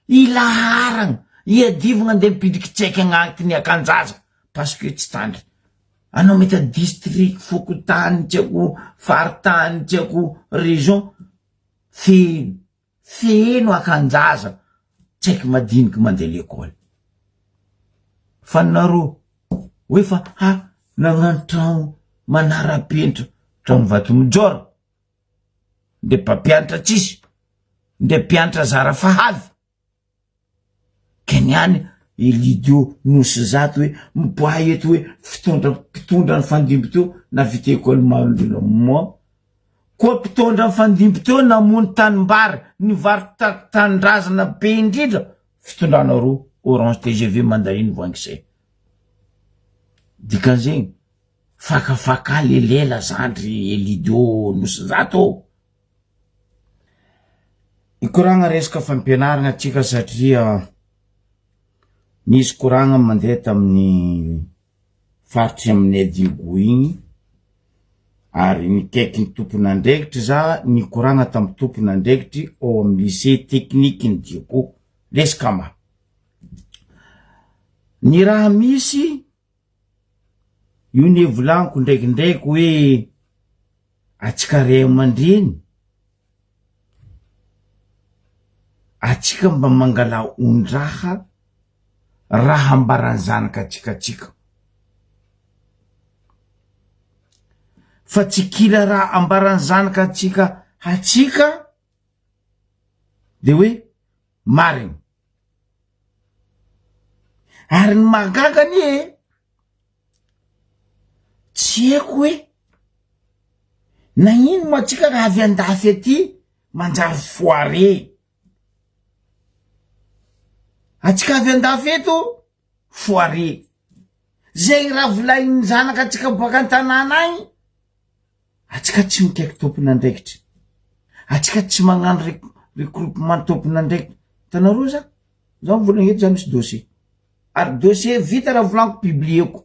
ilaharagna iadivagna andeha mipindriky tsaiky agnatiny akanjaza parce que tsy tandry anao mety district fokotany tsy ako faritany tsy ako région feno akanjaza tsaiky madiniky mandeha l'école fa nareo hoe fa nagnano trano manara-penitra trano vato mijora nde mpampianatra tsisy nde mpianatra zara fahavy keniany Elidio Nosizato hoe miboaha eto hoe mpitondra ny fandimby teo na vita école marondrona moi koa mpitondra ny fandimby teo namony tanimbary nivarotra tanindrazana be indrindra fitondranareo Orange TGV mandariny voangisay dikan'zegny fakafaka lelela zandry Elidio Nosizato ikoragna resaka fampianarana atsika satria nisy koragna mandeha tamin'ny faritry amin'ny Adigo igny ary nikaiky ny tompon'andraikitry za nikoragna tamin'ny tompon'andraikitry ao amin'ny lycée technique ny Diego Leskama ny raha misy io ne volaniko ndraikindraiky hoe atsika ray aman-dreny atsika mba mangala ondraha raha ambarany zanaka atsika fa tsy kila raha ambarany zanaka atsika de hoe mariny ary ny mahagagany tsy haiko hoe nagnino mo atsika raha avy andafy aty manjary foare atsika avy andafy eto foare zegny raha volainy zanaka atsika baka an-tanàna agny atsika tsy mikaiky tompon'andraikitry atsika tsy magnano regroupement tompon'andraikitry tanareo za mivolagna eto za misy dossier ary dossier vita raha volaniko publieko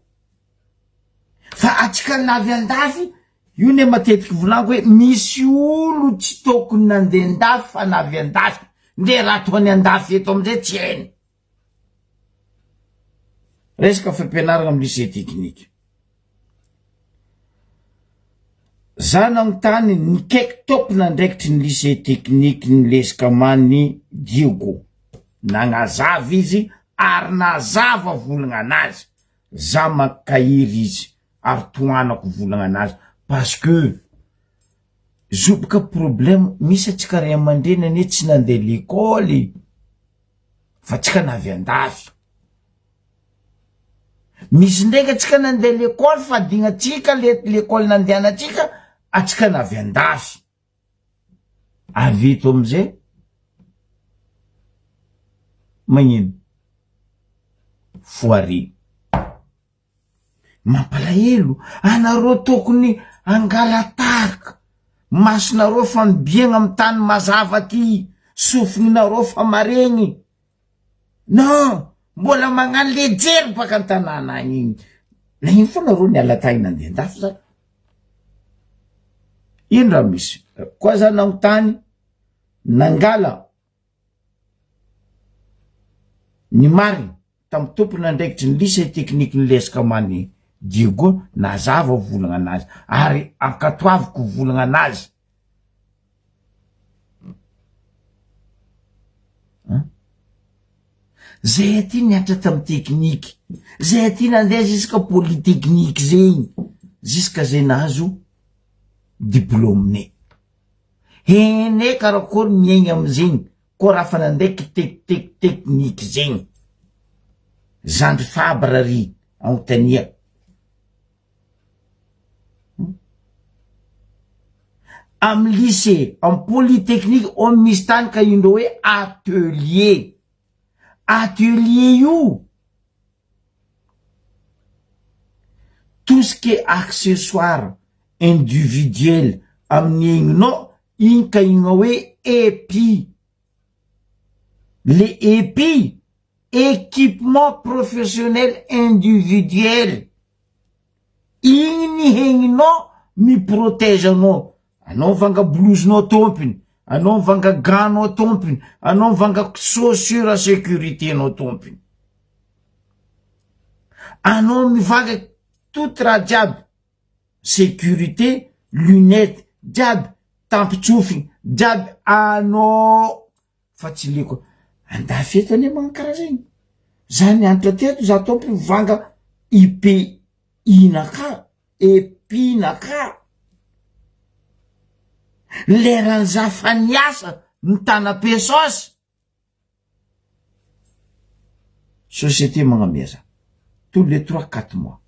fa atsika navy andafy io ne matetiky volaniko hoe misy olo tsy tokony nandeha andafy fa navy andafy nde raha toany andafy eto amizay tsy hainy resaka fampianarana amin'ny lycée technique za nagnontany nikaiky tompon'andraikitry ny lycée technique ny Leskamany Diego nagnazava izy ary nazava volagna anazy za makahiry izy ary toanako volagna anazy parce que zobaka problème misy atsika ray aman-dreny ane tsy nandeha l'école fa atsika navy andafy misy ndraiky atsika nandeha l'école fa dignatsika l'école nandehanantsika atsika navy andafy avito amizay magnino foare mampalahelo anareo tokony angalataka masonareo fa mibiagna amy tany mazava ty sofininareo fa maregny non mbola magnano lejery baka an-tanàna agny igny la ino fa nareo ny alatagny nandeha andafy zany ino raha misy koa za nagnontany nangala ny mariny tamin'ny tompon'andraikitry ny lycée technique ny Leskamany Diego nazava volagna anazy ary ankatoaviko volagna anazy zay aty niatra tamy tekniky, zay aty nandeha jusqu'à polytechnique zegny, jusqu'à zay nahazo diplôme-ne. Hene karakory miaigny amizegny, ko raha fa nandeha tekniky zegny. Zandry Fabre ry Antania. Am lycée, am polytechnique, on misy tany ka indreo hoe atelier. Atelier io, tout ce qui est accessoire individuel amin'ny egninao, igny ka igny hoe EPI. Les EPI, équipement professionnel individuel. Igny ny egninao miprotège anao. Anao mivanga blousenao tompiny, anao mivanga ganao tompiny, anao mivanga chaussure sécurité anao tompiny. Anao mivanga tout raha jiaby, sécurité, lunettes, jiaby, tampitsofiny, jiaby, anao fa tsy leko. Andafy eto ane magnano karaha zegny. Zany antra teto za tompony mivanga IPI-naka, EPI-naka. Leran'iza fa niasa ny tana-pesosy. Société magnameza tous les 3-4 mois.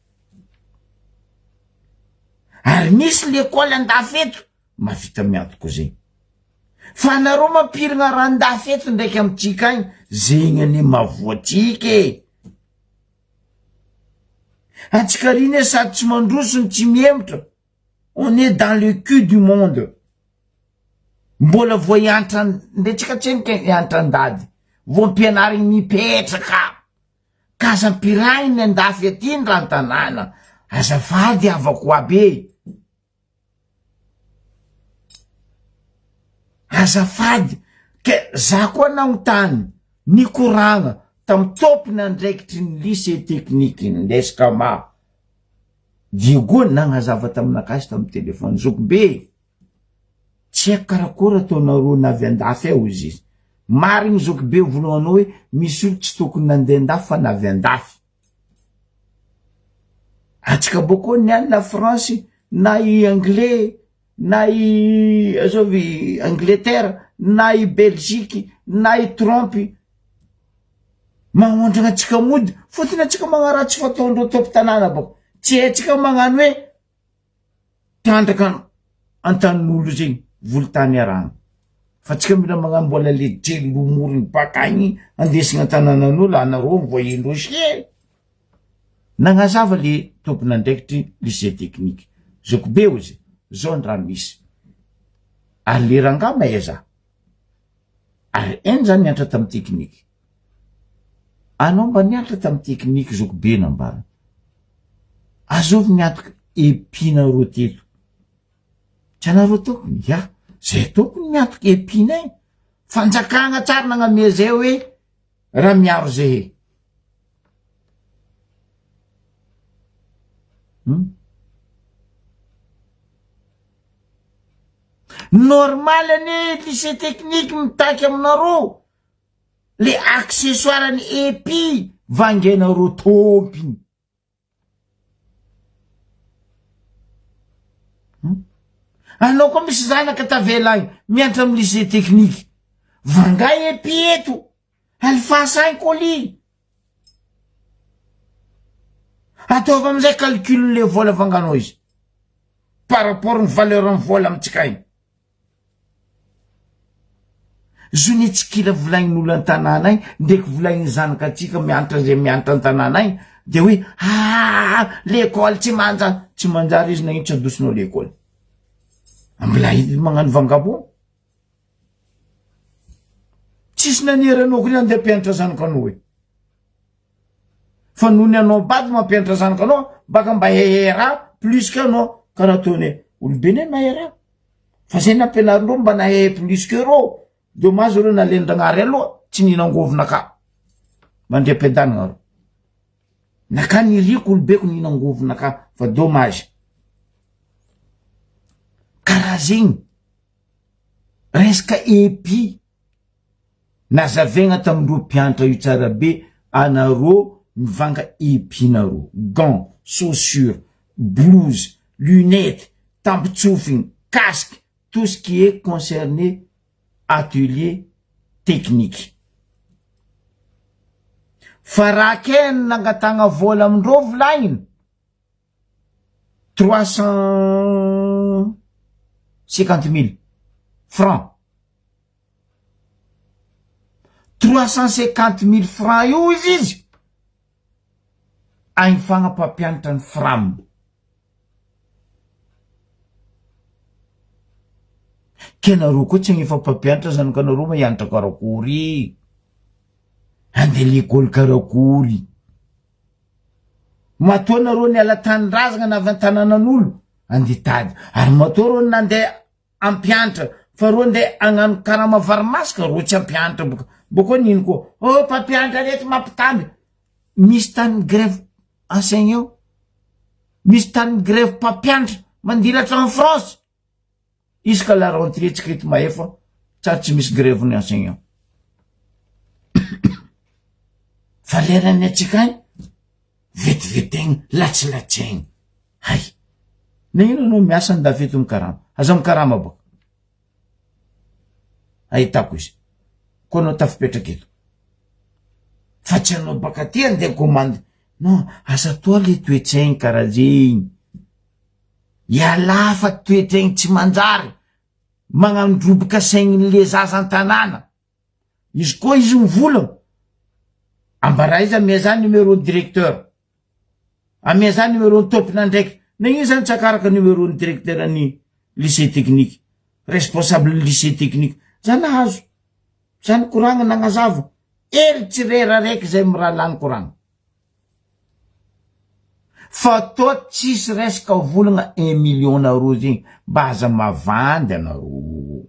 Ary misy l'école andafeto mavita miantoko zegny. Fa nareo mampirigna raha andafeto ndraiky amitsika agny, zegny ane mavoatsike. Atsika riny sady tsy mandroso ny tsy miembotra. On est dans le cul du monde. Mbola vo hiantra ndetsika tsenika hiantra andady, vo mpianarigny mipetraka. Kaza mpiragny andafy aty ny raha tanàna. Azafady avako aby. Azafady ke za koa nagnotany ny koragna tamy tompony andraikitry ny lycée technique indesika ma. Diego nagnazava taminakazy tamy telefony, Zokibe. Tsy haiko karakory ataonareo navy andafy ao izy. Marigny Zokibe voalohanao hoe misy olo tsy tokony nandeha andafy fa navy andafy. Atsika boko niany na France, na i Anglais, na i azovy Angleterre, na i Belgique, na i Trompe. Magnondrana atsika mody, fotony atsika magnaratsy fataondreo topo tanàna boko. Tsy atsika magnano hoe tandraka antanin'olo zegny, volotany aragna. Fa tsika mila magnano mbola le jelo lomoriny baka agny, andesigna tanànan'olo, anareo mivoaindreo sie. Nagnazava le tompony andraikitry lycée technique. Zokibe ozy, zao ny raha misy. Ary le ranga maeza. Ary eny zany niantra tamy tekniky. Anao mba niantra tamy tekniky Zokibe nambara. Azovy niantoka EPI-nareo teto. Tsy anareo tompony, ya, zay tompony niantoka EPI-nay. Fanjakagna tsara nagname zay hoe raha miaro zay. Normal ane lycée technique mitaky aminareo le accessoire ny EPI vangenareo tompiny. Anao koa misy zanaka tavela agny mianatra amy lycée technique, vangay EPI eto, alifasa agny colis. Ataovy amizay calcul le vola vanganao izy par rapport ny valeur ny vola amitsika igny. Zony tsikila volagnin'olo an-tanàna igny ndraiky volagny zanaka atsika mianatra zay mianatra an-tanàna igny de hoe l'école tsy manjary izy nagnitsy adosinao l'école. Mbola izy magnano vangabo. Tsisy naneranao koa andeha mpianatra zanakanao hoe. Fa nohony anao bady mampianatra zanakanao, baka mba hehera plus que anao. Karaha ataony olobe ne mahera. Fa zay nampianarindreo mba nahehe plus que reo. Dommage reo nalendragnary aloha, tsy nihinangovina ka. Mandre-piadanina reo. Naka niriko olobeko nihinangovina ka, fa dommage. Karaha zegny. Resaka EPI. nazavegna tamindro mpianatra io tsara be, anareo mivanga epinareo, gants, chaussures, blouse, lunettes, tambitsofiny, casque, tout ce qui est concerné atelier technique. Fa raha keny nangatagna vola amindreo volagniny 350 000 francs. 350 000 francs io izy agny fagnapampianatra ny fram. Kenareo koa tsy agny fampampianatra zany kanareo mahianatra karakory, andeha l'école karakory. Matoa nareo ny alatanindrazagna na avy an-tanànan'olo andeha tady, ary matoa reo nandeha ampianatra fa reo andeha agnano karama varimasika reo tsy ampianatra boka nino koa. Oh mpampianatra reto mampitamby. Misy tany grève enseignant, misy tany grève mpampianatra mandilatra en France. Isaka la rentrée tsika eto maefa tsary tsy misy grève ny enseignant. Fa lerany atsika any vetivetegny latsilatsegny. Hay, nagnino anao miasa ny dafeto mikarama, aza mikarama boka. Ahitako izy koa anao tafipetraka eto, fa tsy anao baka ty andeha commande. Non, asa toa le toetsaigny karazegny. Iala fa toetsaigny tsy manjary magnandroboka saignin'le zaza an-tanàna. Izy koa izy mivolagna ambara izy amia zany numéro directeur, amia zany numéro tompona ndraiky. Nagnino zany tsy akaraka numéro directeur any lycée technique, responsable lycée technique. Zany nahazo, zany koragna nagnazavo eritrirera raiky zay miraha lany koragna. Fa toa tsisy resaka volagna 1 million nareo zegny mba aza mavandy anareo,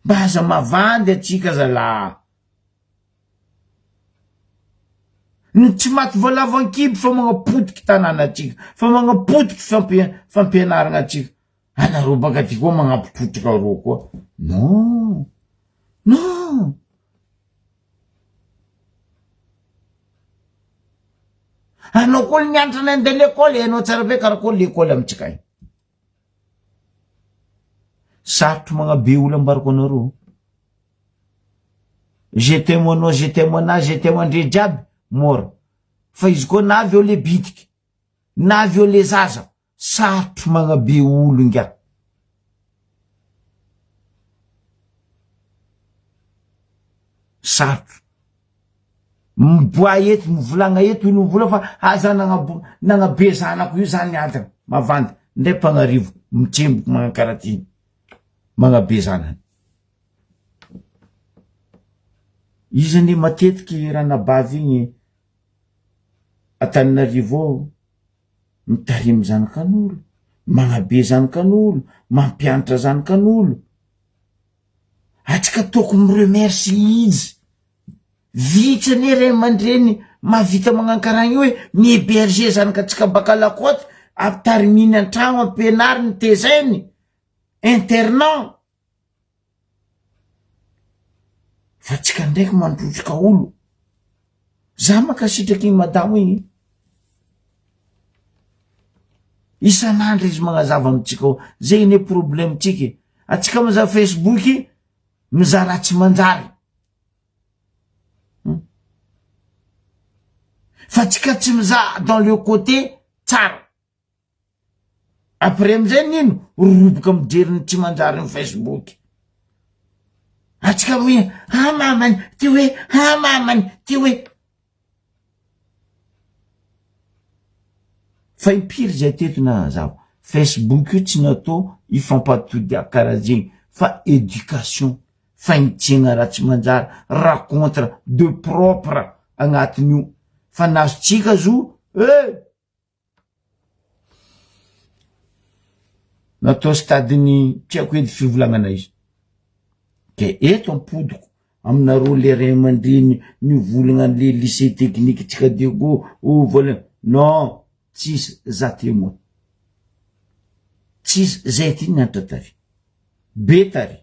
mba aza mavandy atsika zala. Tsy maty voalavan-kibo fa magnapotiky tanàna atsika, fa magnapotiky fampianaragna atsika. Anareo baka ty koa magnapotrotraka reo koa. Non, non. Anao koa nianatra nandeha l'école, anao tsara be karakory l'école amitsika iny. Sarotro magnabe olo ambarako anareo. Jeté moanao, jeté moana, jeté moandre jiaby mora. Fa izy koa navy eo le bitiky, navy eo le zaza, sarotro magnabe olo nga. Sarotro miboa eto, mivolagna eto, olo mivola fa aza nagnabe zanako io zany adana mavandy, ndray mpagnarivo mitsemboky magnankaraty magnabe zanany. Izy ane matetiky raha nabavy igny Antananarivo mitarimy zanakan'olo, magnabe zanakan'olo, mampianatra zanakan'olo. Atsika toko miremercie izy. Vitsane ray aman-dreny mahavita magnakaragna io hoe mihéberger zanakatsika baka lakoty, apitariminy an-tragno, ampianary ny tezainy, internat. Fa tsika ndraiky mandrotrika olo. Za makasitraky iny madamo igny. Isan'andro izy magnazava amitsika ao. Zay ne problème tsika. Atsika maza Facebook mizara tsy manjary. Fa tsika tsy mizaha dans le côté tsara. Après amizay nino roboka mijeriny tsy manjary ny Facebook. Atsika hoe ha mamany ty hoe, ha mamany ty hoe. Fa impiry zay teto na zavo. Facebook io tsy natao ifampatody akarazegny, fa éducation, fagnitsegna raha tsy manjary, rencontre de propre agnatin'io. Fa nazo tsika zo, natao stadiny tsy haiko edy fivolagnana izy. Ke eto ampodiko aminareo le ray aman-dreny nivolagna le lycée technique tsika dego vola. Non, tsisy za témoin, tsisy zay ty nianatra tary. betary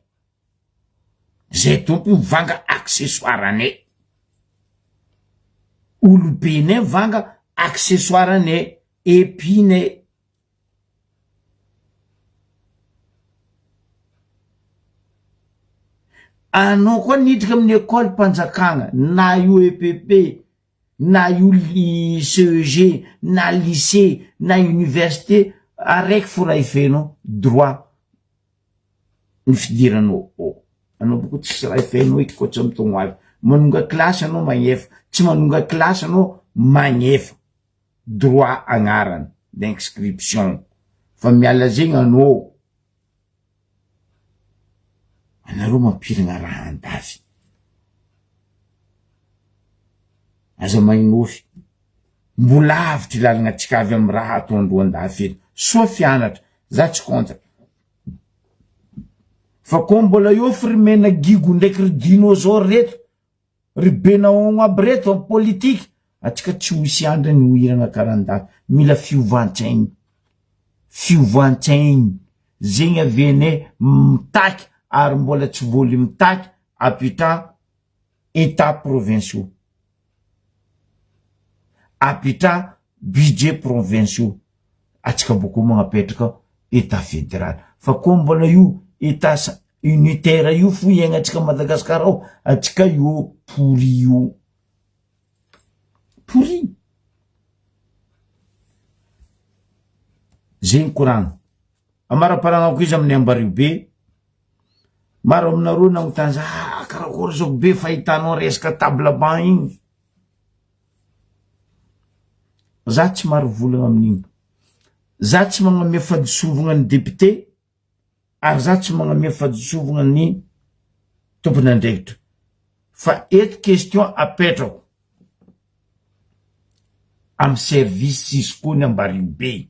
zay tompo mivanga accessoirene olobene mivanga accessoirene epine anao koa niditra amin'ny école mpanjakana na io EPP na io CEG na lycée na université araiky fora ifenao droit ny fidiranao anao boko tsisy raha ifenao ikotra mitogno avy manonga klasy anao magnefa tsy manonga klasy anao magnefa droit agnarany d'inscription fa miala zegny anao anareo mampirigna raha andafy aza mainofy mbola avitry lalagna atsika avy amy raha atondroan-dafy eto soa fianatra za tsy contre fa koa mbola eo firimena gigo ndraiky ry dinosaure reto ry benaogno aby reto amy politika atsika tsy hoisy andra ny hoirana karan-dafy mila fiovoan-tsaigny zegny avene mitaky ary mbola tsy voly mitaky apitra état provinciaux apitra budget provinciaux atsika boko magnapetraka état fédéral fa koa mbola io état unitaire io fo iaignatsika Madagasikara ao atsika io pourri io pourri zegny koragna amaraparagna izy amin'ny Ambaribe maro aminareo nagnotany za karakory zao be fahitanao resaka table banc igny za tsy maro volagna amin'igny za tsy magname fadisovagna ny député ary za tsy magname fadisovagna ny tompon'andraikitra fa eto question apetrako amy service Cisco ny Ambaribe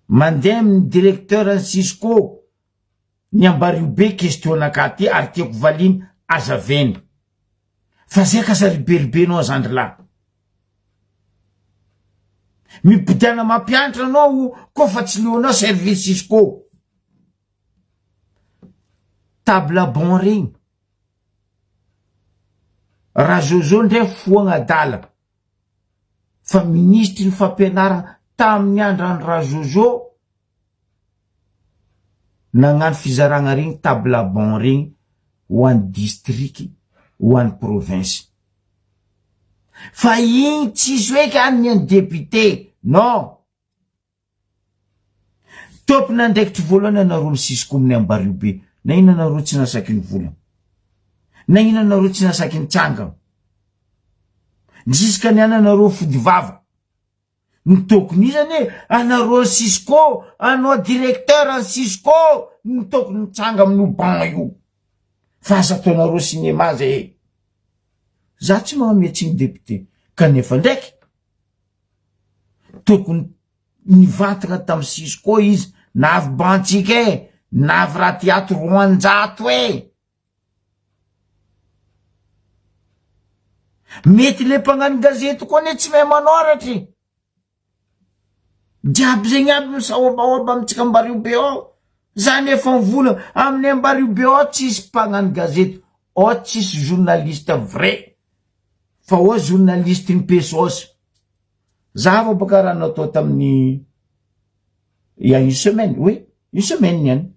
mandeha amin'ny directeur ny Cisco ny Ambaribe question nakaty ary tiako valiny azaveny fa zay ka sa riberibenao azandry la mipidiana mampianatra anao ko fa tsy leonao service Cisco table bon regny raha Jojo ndray foagna adala fa ministry ny fampianarana tamin'ny andrany raha Jojo nagnano fizaragna regny table bon regny ho an'ny district ho an'ny province fa igny tsisy hoe ka any ny député non tompona andraikitry voalohany anareo Cisco amin'ny Ambaribe na ina anareo tsy nasaky ny volana na ina anareo tsy nasaky ny tsanga jiska ny anareo fody vava ny tokony izany anareo Cisco anao directeur en Cisco ny tokony mitsanga amin'ny ban io fa asa ataonareo cinéma zay za tsy magnametsiny député kanefa ndraiky tokony nivantana tamy Cisco izy navy bantsika navy raha tiato roanjato mety le mpagnano gazety koa ne tsy mahay manoratry jiaby zegny aby misaobaoba amitsika Ambaribe ao zany efa mivola amin'ny Ambaribe ao tsisy mpagnano gazety ao tsisy journaliste vrai fa ao journaliste ny pesos za vo baka raha natao tamin'ny il y a une semaine oui une semaine niany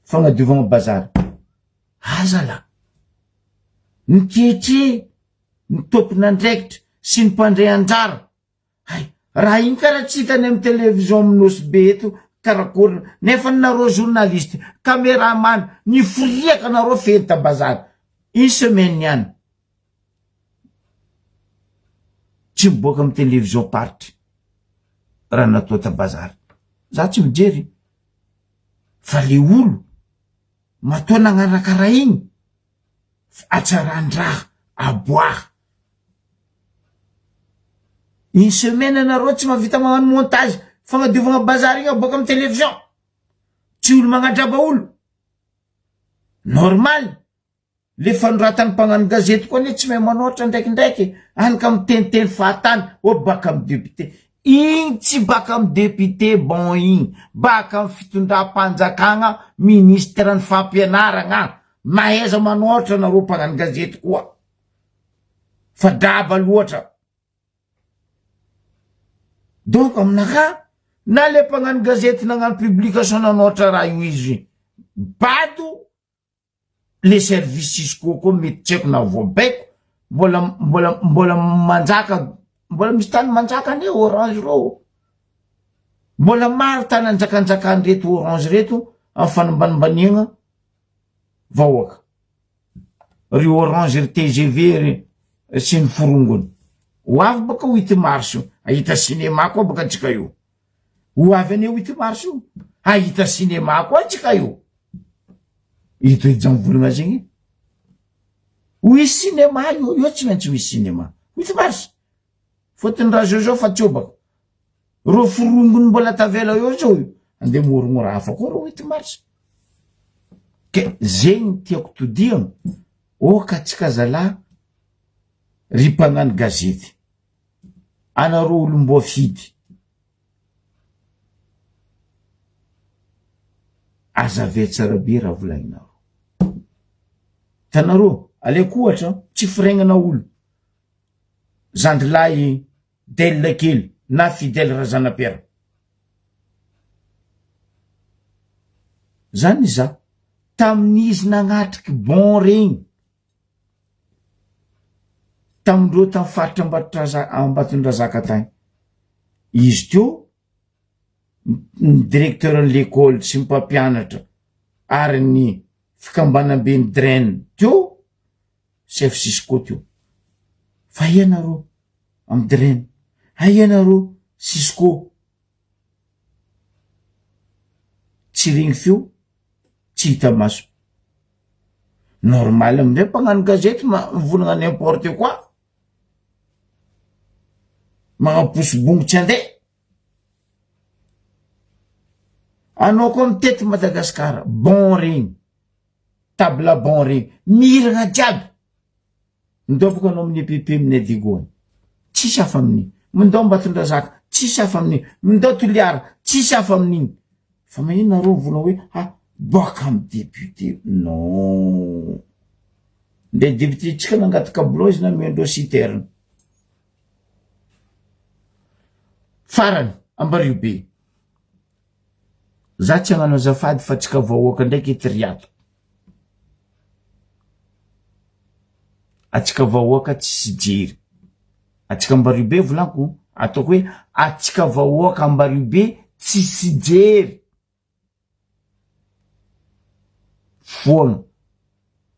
fagnadiovagna bazary azala niketry ny tompon'andraikitra sy ny mpandray anjara hay raha igny karaha tsy hitany amy télévision aminosy be eto karakory nefa nareo journaliste caméraman ny firiaka nareo fety ta bazary une semaine niany tsy miboaka amy télévision party raha natao ta bazary za tsy mijery fa le olo matoa nagnano karaha igny atsaran-draha aboaha une semaine anareo tsy mahavita magnano montage fagnadiovagna bazary igny aboaka amy télévision tsy olo magnadraba olo normal le fanoratany mpagnano gazety koa ne tsy mahay manoatra ndraikindraiky anika amy teniteny fahatany o baka amy député igny tsy baka amy député bon igny baka amy fitondram-panjakagna ministre ny fampianaragna mahaiza manoatra nareo mpagnano gazety koa fa daba loatra. Donc aminaka na le mpagnano gazety nagnano publication nanoatra raha io izy bado le service isko koa mety tsy haiko na voabaiko mbola manjaka mbola misy tany manjaka ne Orange ro mbola maro tany anjakanjakany reto Orange reto amy fanambanimbaniagna vahoaka ry Orange ry TGV ry sy ny forongony ho avy baka 8 mars io ahita cinéma koa baka antsika io ho avy ane 8 mars io ahita cinéma koa antsika io ito ijanvolagna zegny hoisy cinéma io tsy maintsy hoisy cinéma 8 mars fotony raha zao fa tsy obaka ro forongony mbola tavela eo zao io andeha morogno raha hafa koa ro 8 mars ke zegny tiako todiagna oka atsika zala ry mpagnano gazety anareo olombo fidy azave tsara be raha volagninareo tanareo aleko ohatra tsy firegnana olo zandrilahy Del kely na Fidèle Razanapera zany za tamin'izy nagnatriky bon regny tamindreo tamy faritra Ambatondrazaka tany izy teo ny directeur l'école sy ny mpampianatra ary ny fikambanambeny draine teo chef Cisco teo fa ianareo amy draine ianareo Cisco tsy regny feo tsy hita maso normal amindray mpagnano gazety volagna n'importe quoi magnaposibongo tsy andeha anao koa mitety Madagasikara bon regny tabla bon regny miragna jiaby mindobaka anao amin'ny EPP amin'ny Adigoany tsisy hafa amin'igny mindao Ambatondrazaka tsisy hafa amin'igny mindao Toliara tsisy hafa amin'igny fa magnino nareo volana hoe boaka amy député non nde député tsika nangaty kablo izy na mendro citerne farany Ambaribe za tsy agnano azafady fa tsika vahoaka ndraiky triato atsika vahoaka tsisy jery atsika Ambaribe volaniko ataoko hoe atsika vahoaka Ambaribe tsisy jery foagna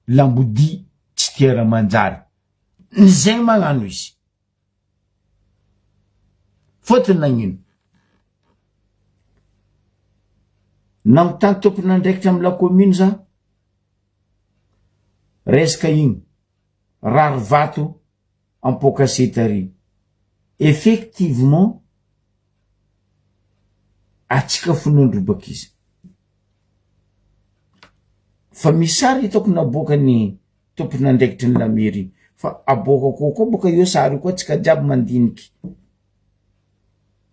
lambodi tsy tiara manjary zay magnano izy fotony nagnino nagnontany tompona ndraikitra amy la commune za resaka igny rary vato ampokasety effectivement atsika fonondrobaka izy fa misary hitako naboaka ny tompona ndraikitry ny lamery fa aboaka kokoa boka io sary koa tsika jiaby mandiniky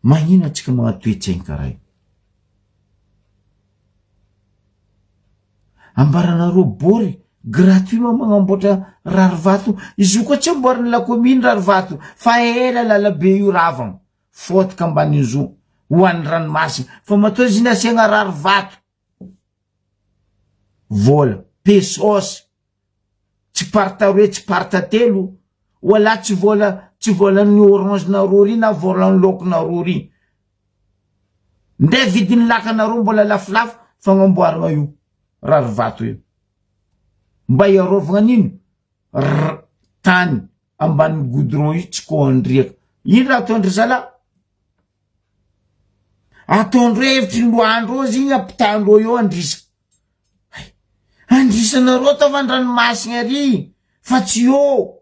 magnino atsika magnatoetsaigny karaha ambaranareo bory gratuitement magnamboatra rary vato izy io koa tsy amboariny la commune rary vato fa ela lalabe io ravagna fotoka ambanin'izo ho an'ny ranomasina fa matoa izy nasiagna rary vato vola pesos tsy parta roe tsy parta telo wala tsy vola ny Orange nareo na vola ny loko nareo ry nde vidiny laka nareo mbola lafilafo fagnamboaragna io rary vato io mba iarovagna nino tany ambany goudron io tsy ko andriaka ino raha ataondry zala ataondro hevitry ny lohandro zy igny ampitandro eo andrisa andrisanareo ataova andranomasina ary fa tsy eo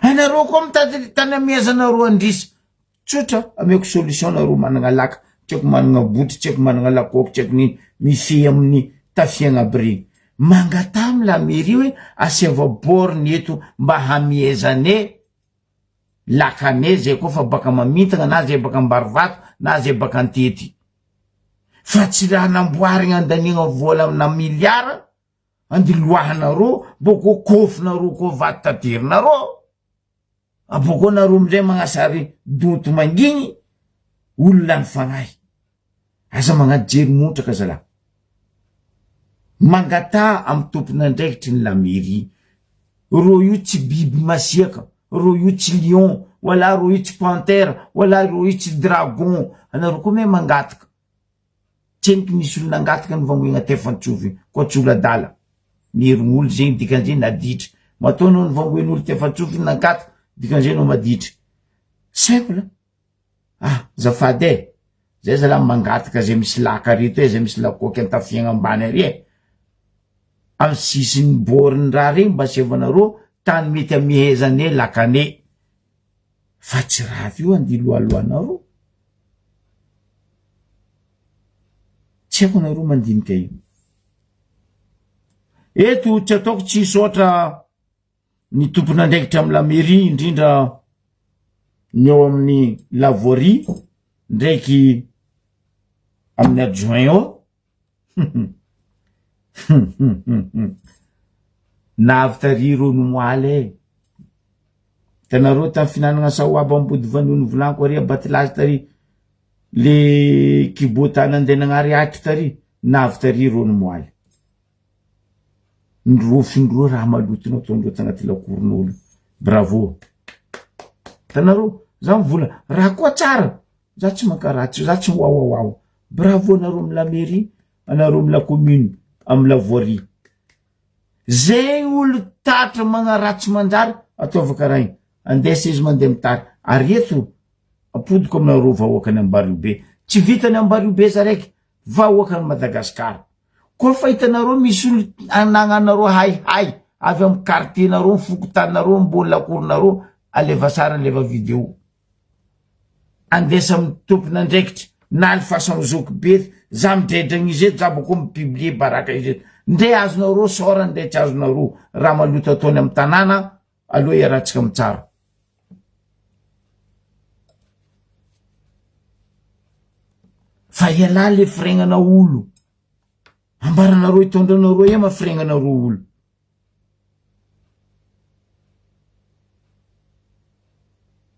anareo koa mitady tany amiazanareo andrisa tsotra ameko solution nareo managna laka tsy haiko managna boty tsy haiko managna lakoko tsy haiko nino mifehy amin'ny tafiagna aby regny Mangatamy la mairie hoe asiava borne eto mba hamiezane lakane zay koa fa baka mamintana na zay baka ambarivato na zay baka antety. Fa tsy raha namboarigna andaniagna vola amina miliara andiloahanareo boko kofinareo koa vaty taderinareo. Aboko nareo amizay magnasary donto mangigny olona ny fagnahy. Asa magnady jery montraka zala. Mangata amy tompon'andraikitry ny la mairie. Ro io tsy biby masiaka, ro io tsy lion, wala ro io tsy panthère, wala ro io tsy dragon. Anareo koa me mangataka. Tseniky misy olona angataka ny vangoigna tefantsovy koa tsy ola dala. Mierigny olo zegny dikan'izay naditry. Matoa ny vangoin'olo tefantsovy nangataka dikan'izay no maditry. Simple. Zafady zay zala mangataka zay misy laka rito zay misy lakoky antafiagna ambany ary amy sisiny boriny raha regny mba sevanareo tany mety amihezane lakane. Fa tsy raha io andiloaloanareo. Tsy haiko nareo mandinika io. Eto tsy ataoko tsy isotra ny tompon'andraikitra amy la mairie indrindra ny eo amin'ny lavoirie ndraiky amin'ny adjoint ao. Navy tary ro nomoaly. Tanareo tamy finanagna saoaba ambody vanony volanko ary abatilazy tary le kibotana andenagnary aky tary navy tary ro nomoaly. Ndrofindro raha malotona ataondreo tagnaty lakoron'olo. Bravo. Tanareo za mivola raha koa tsara. Za tsy mankaratsy, za tsy wow. Bravo nareo amy la mairie, anareo amy la commune, amy la voirie. Zay olo tatra magnaratsy manjary ataova karaha andesa izy mandeha mitary. Ary eto apodiko aminareo vahoakany Ambariobe. Tsy vitany Ambariobe zaraiky, vahoakany Madagasikara. Koa fa hitanareo misy olo anagnanareo hay avy amy quartier nareo, fokotaninareo, ambony lakoronareo, aleva sara aleva video. Andesa amy tompon'andraikitry na alifasany zoky be za midredragny izy eto za boko mipiblie baraka izy eto. Ndre azonareo sora ndre tsy azonareo raha maloto ataony amy tanàna aloha iaratsika amy tsara. Fa iala le firegnana olo. Ambaranareo itondranareo ema firegnanareo olo.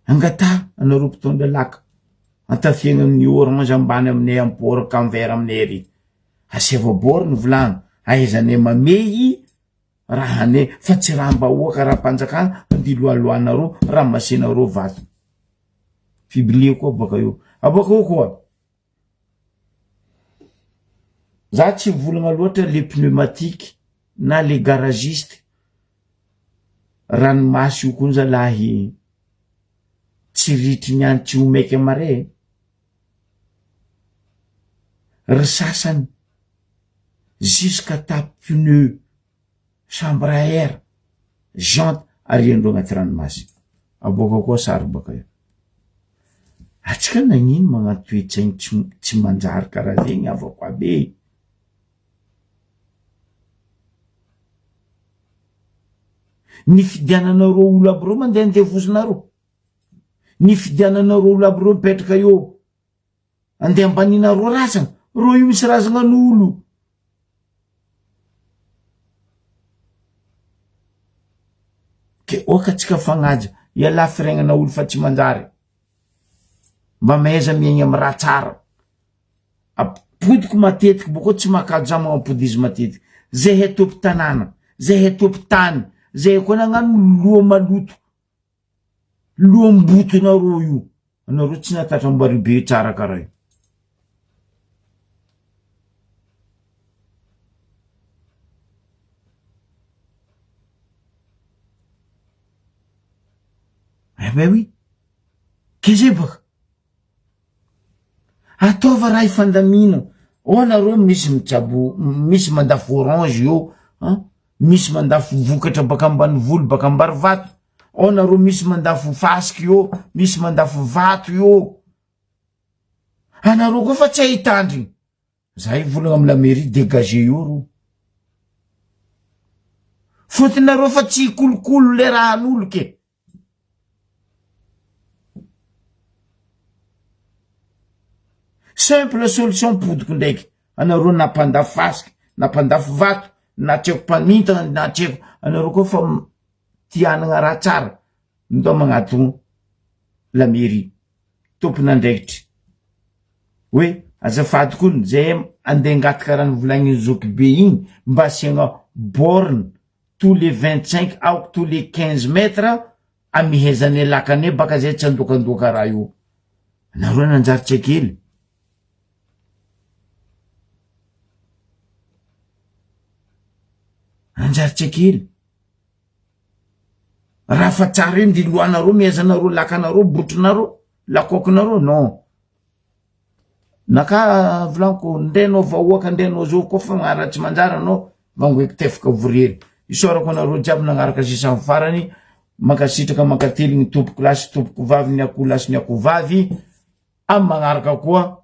Angata anareo mpitondra laka. Antafiagna amin'ny orange ambany aminay ampor canvert aminay ary. Asiava borne volagno. Aizane mamey rahane fa tsy raha mbahoaka raha mpanjakana andiloaloanareo raha masinareo vato. Fiblie koa baka io. Abaka koa. Za tsy volagna loatra le pneumatique na le garagiste. Ranomasy io koa zalahy tsy ritry niany tsy omaiky amare. Risasany jusqu'à ta pneu, chambre à air, jante, ariandro agnaty ranomasy. Aboaka koa sary baka io. Atsika nagnino magnatoetsaigny tsy manjary karaha zegny avako abe. Ny fidiananareo olo aby reo mandeha andevozonareo. Ny fidiananareo olo aby reo mipetraka eo andeha ambaninareo razana. Ro io misy razana n'olo. Ke oka tsika fagnaja iala firegnana olo fa tsy manjary. Mba maiza miaigny amy raha tsara. Apodiko matetiky boko tsy makajo za magnapodizy matetiky. Zay hetopy tanàna, zay hetopy tany, zay koa nagnano loha maloto. Loha mboto nareo io. Anareo tsy natatra Ambariobe tsara karaha io. Ben oui. Keze baka. Ataova raha ifandamina. Nareo misy mitsabo, misy mandafo orange io, misy mandafo vokatra baka ambany volo baka ambarivato. Nareo misy mandafo fasiky io, misy mandafo vato io. Anareo koa fa tsy ahitandriny. Zay volagna amy la mairie dégager io ro. Fotinareo fa tsy kolokolo le rahan'olo ke. Simple solution podiko ndraiky. Anareo nampandafy fasika, nampandafy vato, na treko mpamintana, na treko. Anareo koa fa tianagna raha tsara. Ndao magnato la mairie. Tompon'andraikitry. Hoe, azafady koa zay andengaty karaha volagnin'ny zoky be igny, mba asiagna borne tous les 25 aoko tous les 15 mètres amihezany lakane baka zay tsy andokandoka raha io. Anareo nanjary tsekely. Nanjary tsekely. Raha fa tsara io ndiloanareo mihezanareo lakanareo botronareo lakokinareo non. Naka vlanko ndenao vahoaka ndenao zao koa fa magnaratsy manjara anao vangoeky tefaka vorery. Isorako anareo jiaby nagnaraka sisa farany makasitraka makately ny tompoko lasy tompoko vavy ny akoho lasy ny akoho vavy amy magnaraka koa